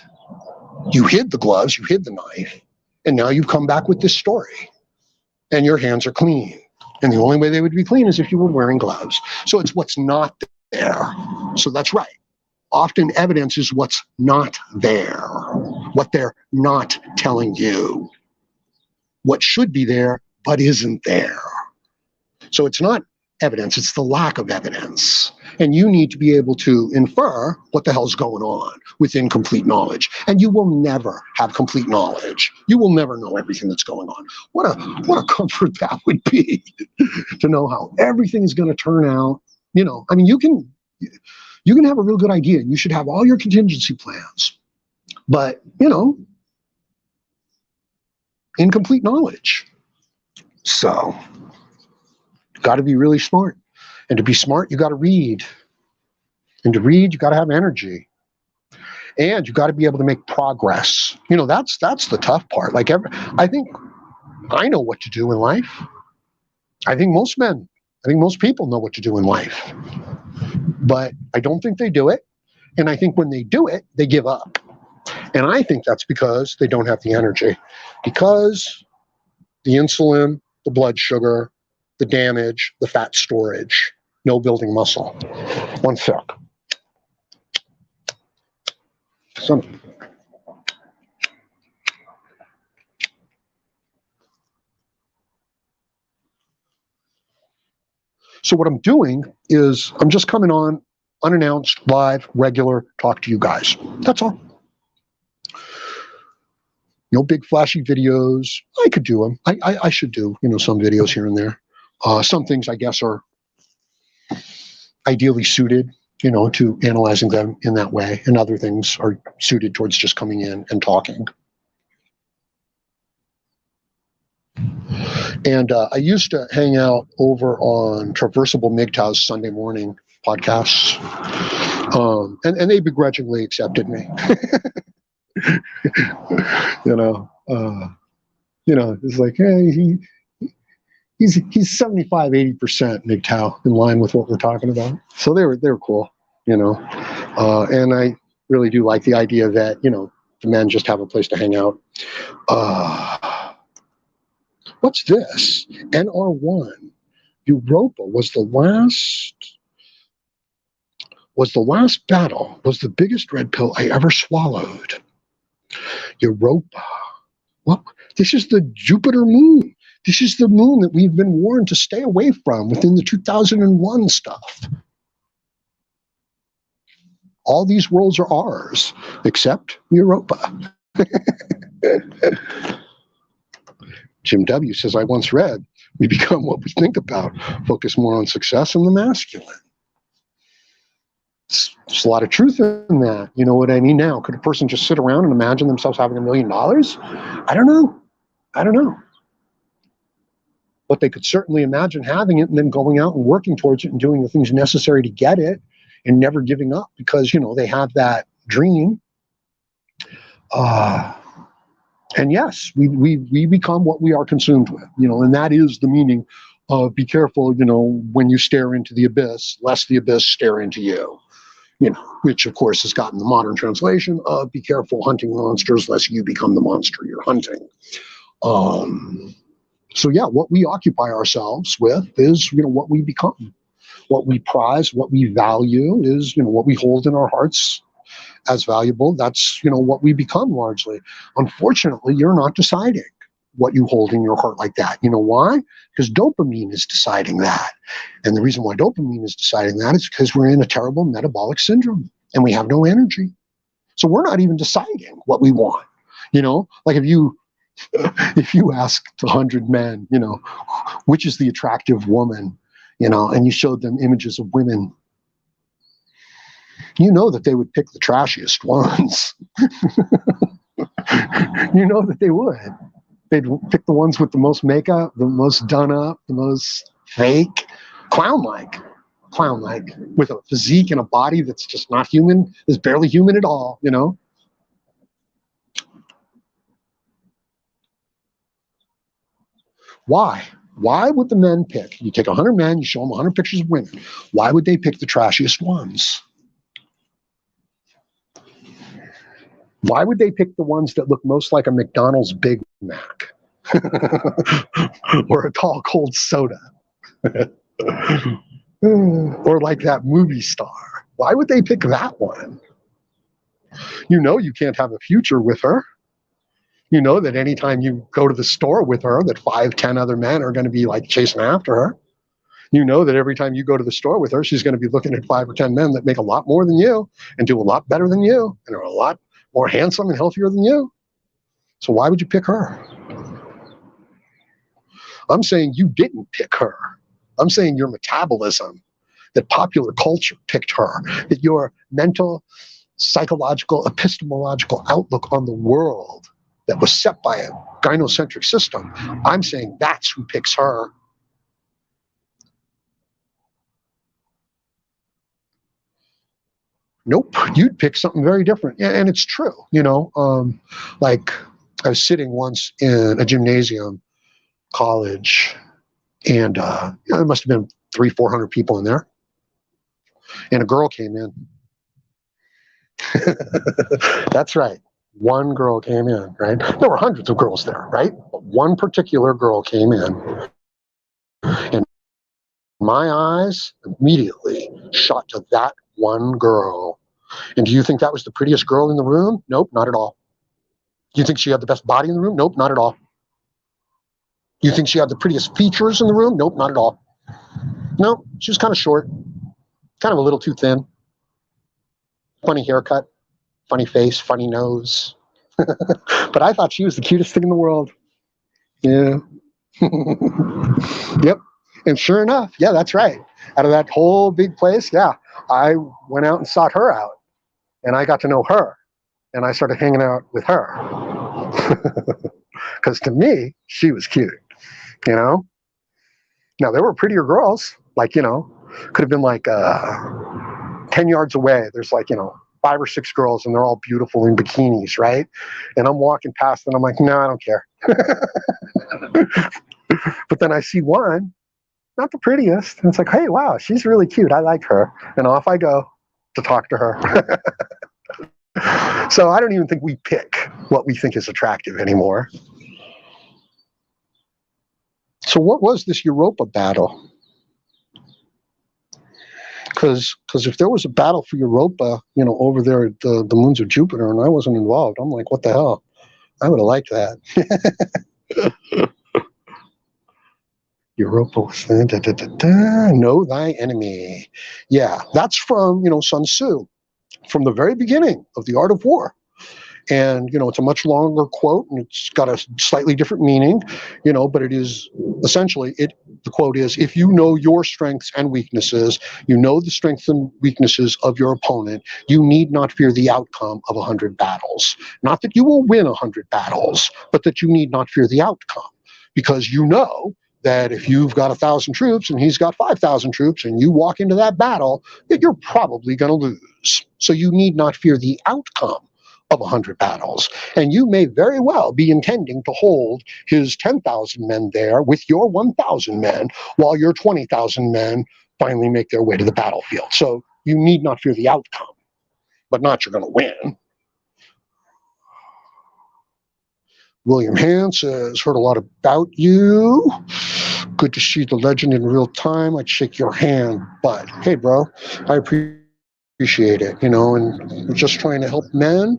you hid the gloves, you hid the knife, and now you've come back with this story, and your hands are clean. And the only way they would be clean is if you were wearing gloves. So it's what's not there. So that's right. Often evidence is what's not there, what they're not telling you, what should be there but isn't there. So it's not evidence, it's the lack of evidence. And you need to be able to infer what the hell's going on within complete knowledge. And you will never have complete knowledge. You will never know everything that's going on. What a comfort that would be to know how everything is going to turn out. You know, I mean, you can have a real good idea. You should have all your contingency plans. But, you know, incomplete knowledge. So, got to be really smart. And to be smart, you got to read. And to read, you got to have energy. And you got to be able to make progress. You know, that's the tough part. Like, I think I know what to do in life. I think most people know what to do in life. But I don't think they do it. And I think when they do it, they give up. And I think that's because they don't have the energy. Because the insulin, the blood sugar, the damage, the fat storage, no building muscle. One sec. So what I'm doing is I'm just coming on unannounced, live, regular, talk to you guys. That's all. No big flashy videos. I could do them. I should do, you know, some videos here and there. Some things I guess are ideally suited, you know, to analyzing them in that way, and other things are suited towards just coming in and talking. And I used to hang out over on Traversable MGTOW's Sunday morning podcasts, and they begrudgingly accepted me. It's like, hey, he's 75, 80% MGTOW in line with what we're talking about. So they were cool, you know. And I really do like the idea that, you know, the men just have a place to hang out. What's this? NR1. Europa was the last battle, was the biggest red pill I ever swallowed. Europa. Well, this is the Jupiter moon. This is the moon that we've been warned to stay away from within the 2001 stuff. All these worlds are ours, except Europa. Jim W. says, I once read, we become what we think about, focus more on success and the masculine. There's a lot of truth in that. You know what I mean? Now, could a person just sit around and imagine themselves having $1 million? I don't know. But they could certainly imagine having it and then going out and working towards it and doing the things necessary to get it and never giving up because, you know, they have that dream. And yes, we become what we are consumed with, you know, and that is the meaning of be careful, you know, when you stare into the abyss, lest the abyss stare into you, you know, which of course has gotten the modern translation of be careful hunting monsters, lest you become the monster you're hunting. So yeah, what we occupy ourselves with is, you know, what we become. What we prize, what we value is, you know, what we hold in our hearts as valuable. That's, you know, what we become largely. Unfortunately, you're not deciding what you hold in your heart like that. You know why? Because dopamine is deciding that. And the reason why dopamine is deciding that is because we're in a terrible metabolic syndrome and we have no energy. So we're not even deciding what we want. You know, like if you asked 100 men, you know, which is the attractive woman, you know, and you showed them images of women, you know that they would pick the trashiest ones. You know that they would. They'd pick the ones with the most makeup, the most done up, the most fake, clown-like, with a physique and a body that's just not human, is barely human at all, you know? Why? Why would the men pick? You take 100 men, you show them 100 pictures of women. Why would they pick the trashiest ones? Why would they pick the ones that look most like a McDonald's Big Mac? Or a tall, cold soda? Or like that movie star? Why would they pick that one? You know you can't have a future with her. You know that anytime you go to the store with her, that 5, 10 other men are going to be like chasing after her. You know that every time you go to the store with her, she's going to be looking at 5 or 10 men that make a lot more than you and do a lot better than you and are a lot more handsome and healthier than you. So why would you pick her? I'm saying you didn't pick her. I'm saying your metabolism, that popular culture picked her, that your mental, psychological, epistemological outlook on the world that was set by a gynocentric system, I'm saying that's who picks her. Nope, you'd pick something very different. And it's true, like I was sitting once in a gymnasium, college, and there must have been 300-400 people in there. And a girl came in. That's right. One girl came in, right? There were hundreds of girls there, right? But one particular girl came in. And my eyes immediately shot to that one girl. And do you think that was the prettiest girl in the room? Nope, not at all. Do you think she had the best body in the room? Nope, not at all. Do you think she had the prettiest features in the room? Nope, not at all. No, she was kind of short, kind of a little too thin. Funny haircut, funny face, funny nose. But I thought she was the cutest thing in the world. Yeah. Yep. And sure enough, yeah, that's right. Out of that whole big place, yeah, I went out and sought her out. And I got to know her. And I started hanging out with her. Because to me, she was cute, Now, there were prettier girls, like, could have been like 10 yards away. There's like, 5 or 6 girls, and they're all beautiful in bikinis, right? And I'm walking past, and I'm like, no, I don't care. But then I see one, not the prettiest, and it's like, hey, wow, she's really cute. I like her. And off I go to talk to her. So I don't even think we pick what we think is attractive anymore. So what was this Europa battle? Because if there was a battle for Europa, over there at the moons of Jupiter, and I wasn't involved, I'm like, what the hell? I would have liked that. Europa was know thy enemy. Yeah, that's from Sun Tzu, from the very beginning of The Art of War. And, it's a much longer quote, and it's got a slightly different meaning, but it is essentially, the quote is, if you know your strengths and weaknesses, you know the strengths and weaknesses of your opponent, you need not fear the outcome of 100 battles. Not that you will win 100 battles, but that you need not fear the outcome. Because you know that if you've got 1,000 troops and he's got 5,000 troops and you walk into that battle, that you're probably going to lose. So you need not fear the outcome of 100 battles. And you may very well be intending to hold his 10,000 men there with your 1,000 men while your 20,000 men finally make their way to the battlefield. So you need not fear the outcome, but not you're going to win. William Hand says, heard a lot about you. Good to see the legend in real time. I'd shake your hand, but hey, bro, I appreciate it, and we're just trying to help men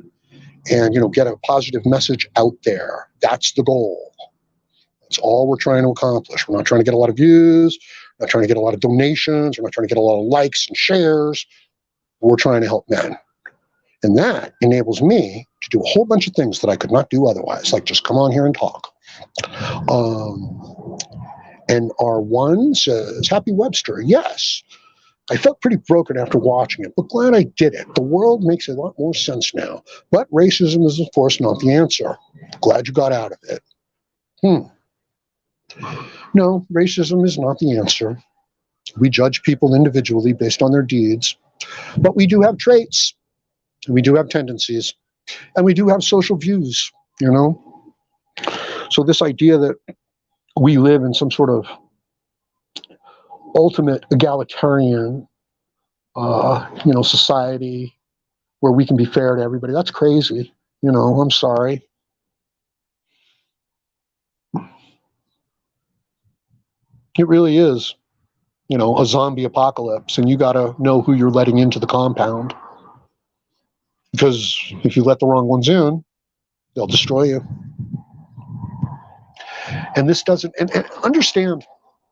and, get a positive message out there. That's the goal. That's all we're trying to accomplish. We're not trying to get a lot of views. We're not trying to get a lot of donations. We're not trying to get a lot of likes and shares. We're trying to help men. And that enables me to do a whole bunch of things that I could not do otherwise, like just come on here and talk. And R1 says, Happy Webster, yes. I felt pretty broken after watching it, but glad I did it. The world makes a lot more sense now. But racism is, of course, not the answer. Glad you got out of it. No, racism is not the answer. We judge people individually based on their deeds. But we do have traits. We do have tendencies. And we do have social views, So this idea that we live in some sort of ultimate egalitarian, society where we can be fair to everybody. That's crazy. I'm sorry. It really is, a zombie apocalypse, and you got to know who you're letting into the compound. Because if you let the wrong ones in, they'll destroy you. And this doesn't, and understand,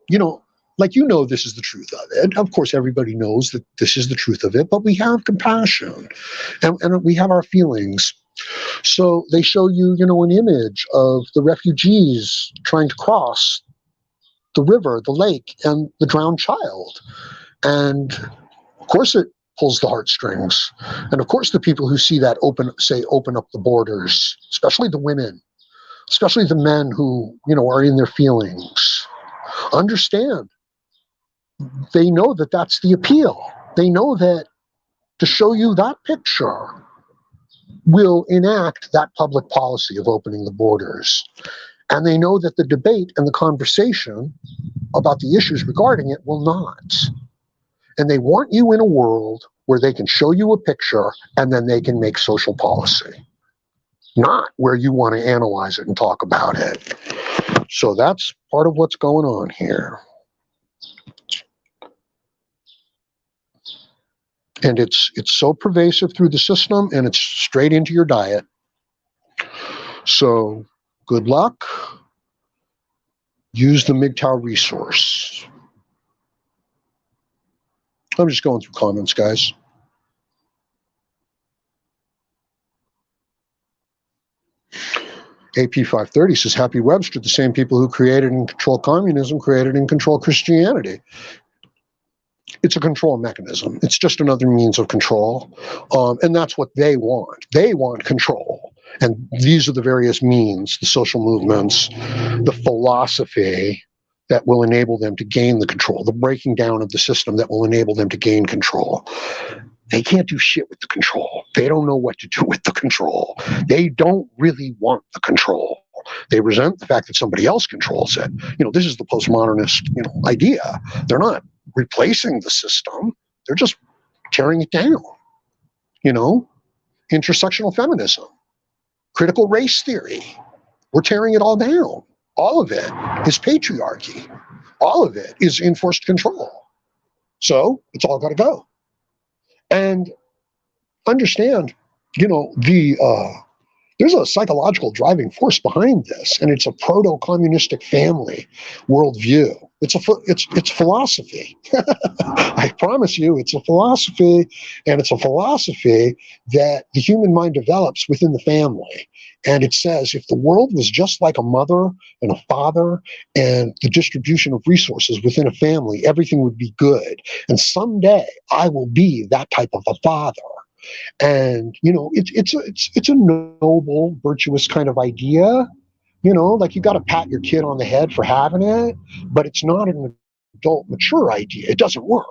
this is the truth of it. Of course, everybody knows that this is the truth of it, but we have compassion and we have our feelings. So they show you, an image of the refugees trying to cross the river, the lake, and the drowned child. And of course it pulls the heartstrings. And of course the people who see that open up the borders, especially the women, especially the men who, are in their feelings, understand. They know that that's the appeal. They know that to show you that picture will enact that public policy of opening the borders. And they know that the debate and the conversation about the issues regarding it will not. And they want you in a world where they can show you a picture and then they can make social policy, not where you want to analyze it and talk about it. So that's part of what's going on here. And it's so pervasive through the system, and it's straight into your diet. So good luck. Use the MGTOW resource. I'm just going through comments, guys. AP 530 says, Happy Webster, the same people who created and controlled communism created and controlled Christianity. It's a control mechanism. It's just another means of control. And that's what they want. They want control. And these are the various means, the social movements, the philosophy that will enable them to gain the control, the breaking down of the system that will enable them to gain control. They can't do shit with the control. They don't know what to do with the control. They don't really want the control. They resent the fact that somebody else controls it. This is the postmodernist, idea. They're not replacing the system. They're just tearing it down. Intersectional feminism, critical race theory. We're tearing it all down. All of it is patriarchy. All of it is enforced control. So it's all got to go. And understand, there's a psychological driving force behind this, and it's a proto-communistic family worldview. It's philosophy. I promise you, it's a philosophy, and it's a philosophy that the human mind develops within the family. And it says, if the world was just like a mother and a father and the distribution of resources within a family, everything would be good. And someday I will be that type of a father. And it's a noble, virtuous kind of idea. Like you got to pat your kid on the head for having it, but it's not an adult, mature idea. It doesn't work.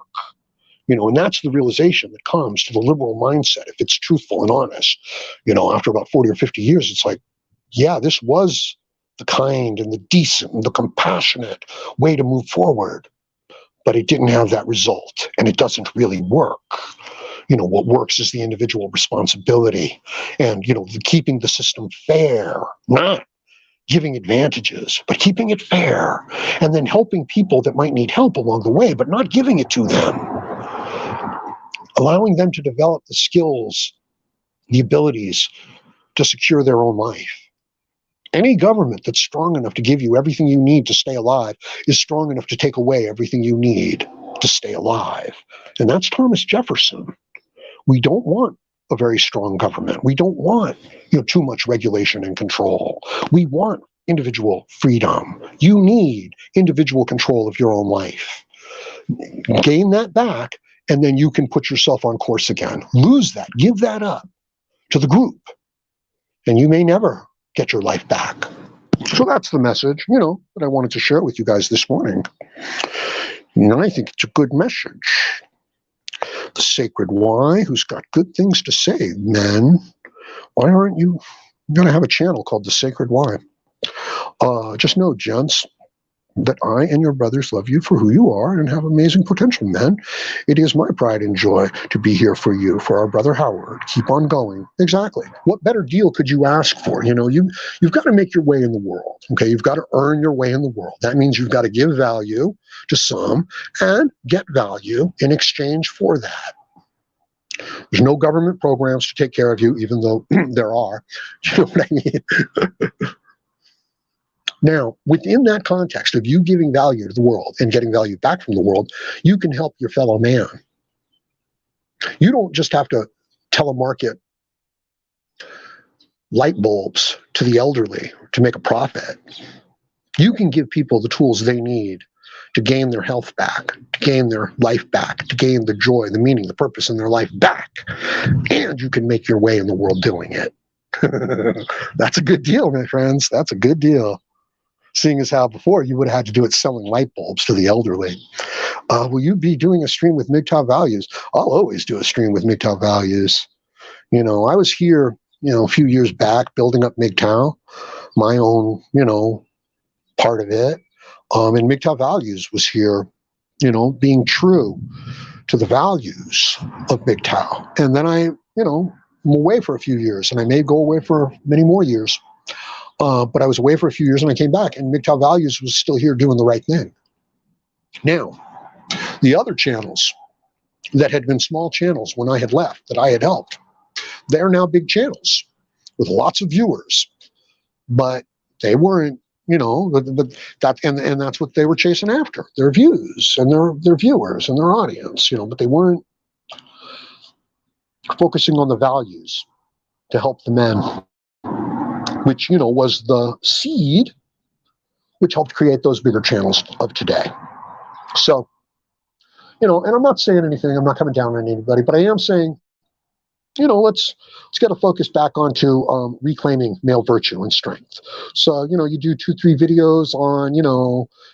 And that's the realization that comes to the liberal mindset if it's truthful and honest. After about 40 or 50 years, it's like, yeah, this was the kind and the decent and the compassionate way to move forward, but it didn't have that result, and it doesn't really work. What works is the individual responsibility and, keeping the system fair, not giving advantages, but keeping it fair, and then helping people that might need help along the way, but not giving it to them. Allowing them to develop the skills, the abilities to secure their own life. Any government that's strong enough to give you everything you need to stay alive is strong enough to take away everything you need to stay alive. And that's Thomas Jefferson. We don't want a very strong government. We don't want, too much regulation and control. We want individual freedom. You need individual control of your own life. Gain that back, and then you can put yourself on course again. Lose that, give that up to the group, and you may never get your life back. So that's the message, that I wanted to share with you guys this morning. And I think it's a good message. The Sacred Why, who's got good things to say, men. Why aren't you going to have a channel called The Sacred Why? Just know, gents, that I and your brothers love you for who you are and have amazing potential, men. It is my pride and joy to be here for you, for our brother Howard. Keep on going. Exactly. What better deal could you ask for? You've got to make your way in the world. Okay, you've got to earn your way in the world. That means you've got to give value to some and get value in exchange for that. There's no government programs to take care of you, even though there are. You know what I mean? Now, within that context of you giving value to the world and getting value back from the world, you can help your fellow man. You don't just have to telemarket light bulbs to the elderly to make a profit. You can give people the tools they need to gain their health back, to gain their life back, to gain the joy, the meaning, the purpose in their life back. And you can make your way in the world doing it. That's a good deal, my friends. That's a good deal. Seeing as how before you would have had to do it selling light bulbs to the elderly. Will you be doing a stream with MGTOW values? I'll always do a stream with MGTOW values. I was here, a few years back building up MGTOW, my own, part of it. And MGTOW values was here, being true to the values of MGTOW. And then I'm away for a few years, and I may go away for many more years. But I was away for a few years and I came back, and MGTOW Values was still here doing the right thing. Now, the other channels that had been small channels when I had left, that I had helped, they're now big channels with lots of viewers. But they weren't, and that's what they were chasing after, their views and their viewers and their audience, but they weren't focusing on the values to help the men, which, was the seed which helped create those bigger channels of today. So, and I'm not saying anything, I'm not coming down on anybody, but I am saying, let's get a focus back onto reclaiming male virtue and strength. So, you do 2-3 videos on,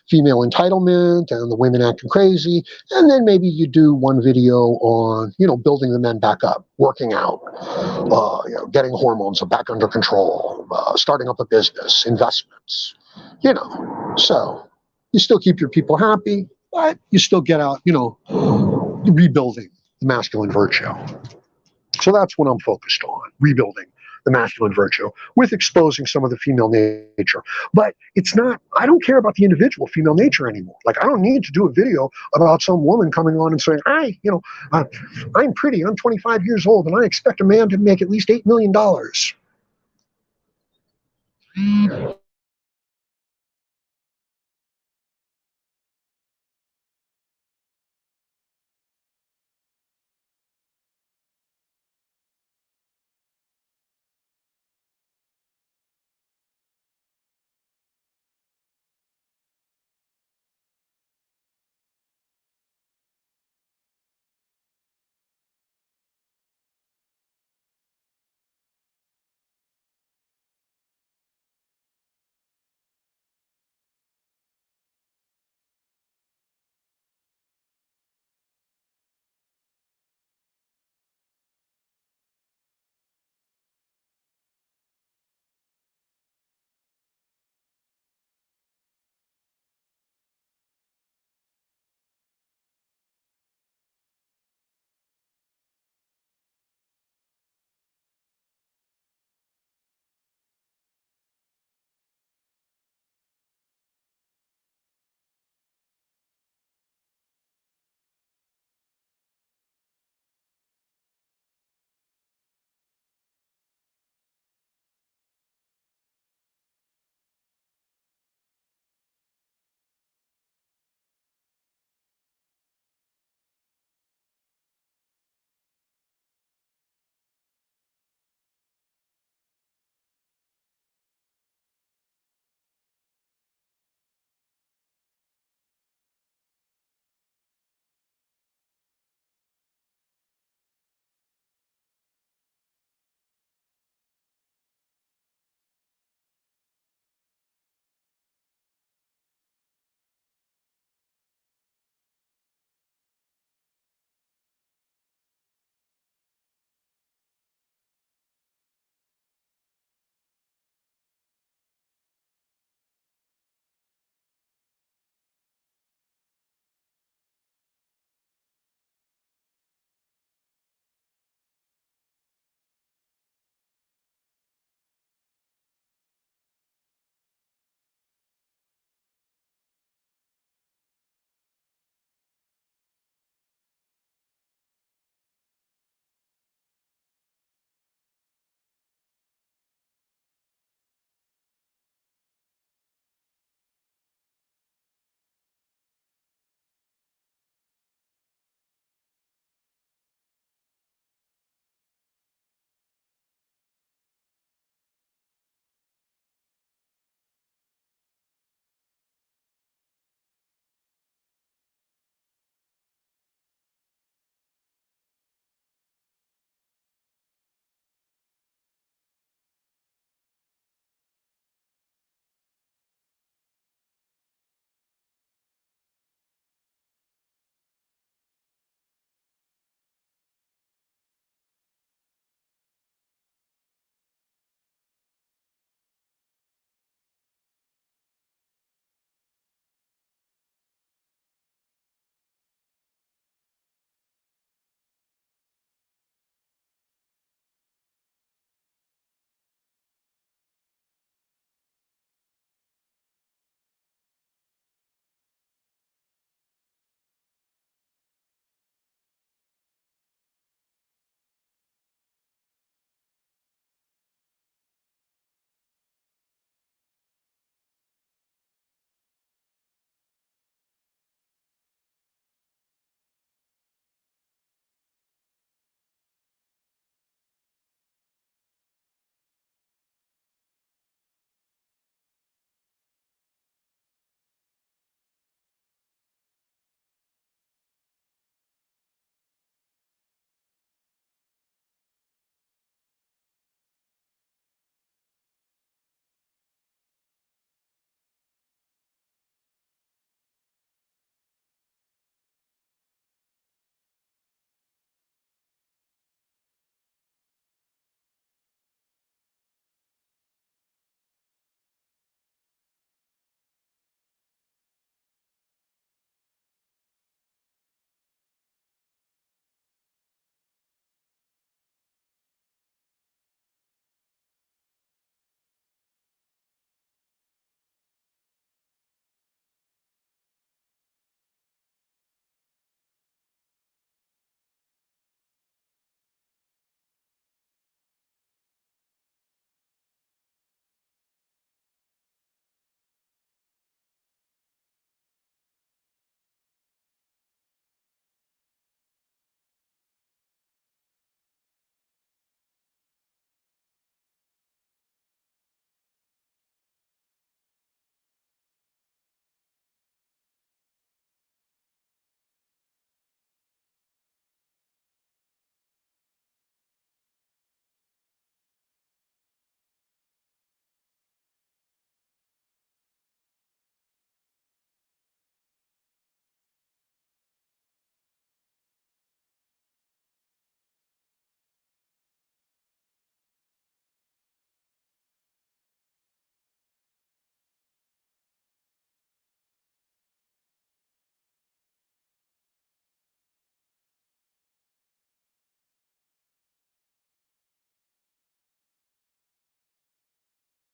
female entitlement and the women acting crazy, and then maybe you do one video on, building the men back up, working out, getting hormones back under control, starting up a business, investments, So you still keep your people happy, but you still get out, rebuilding the masculine virtue. So that's what I'm focused on, rebuilding the masculine virtue with exposing some of the female nature. But it's not, I don't care about the individual female nature anymore. Like, I don't need to do a video about some woman coming on and saying, I'm pretty, I'm 25 years old, and I expect a man to make at least $8 million.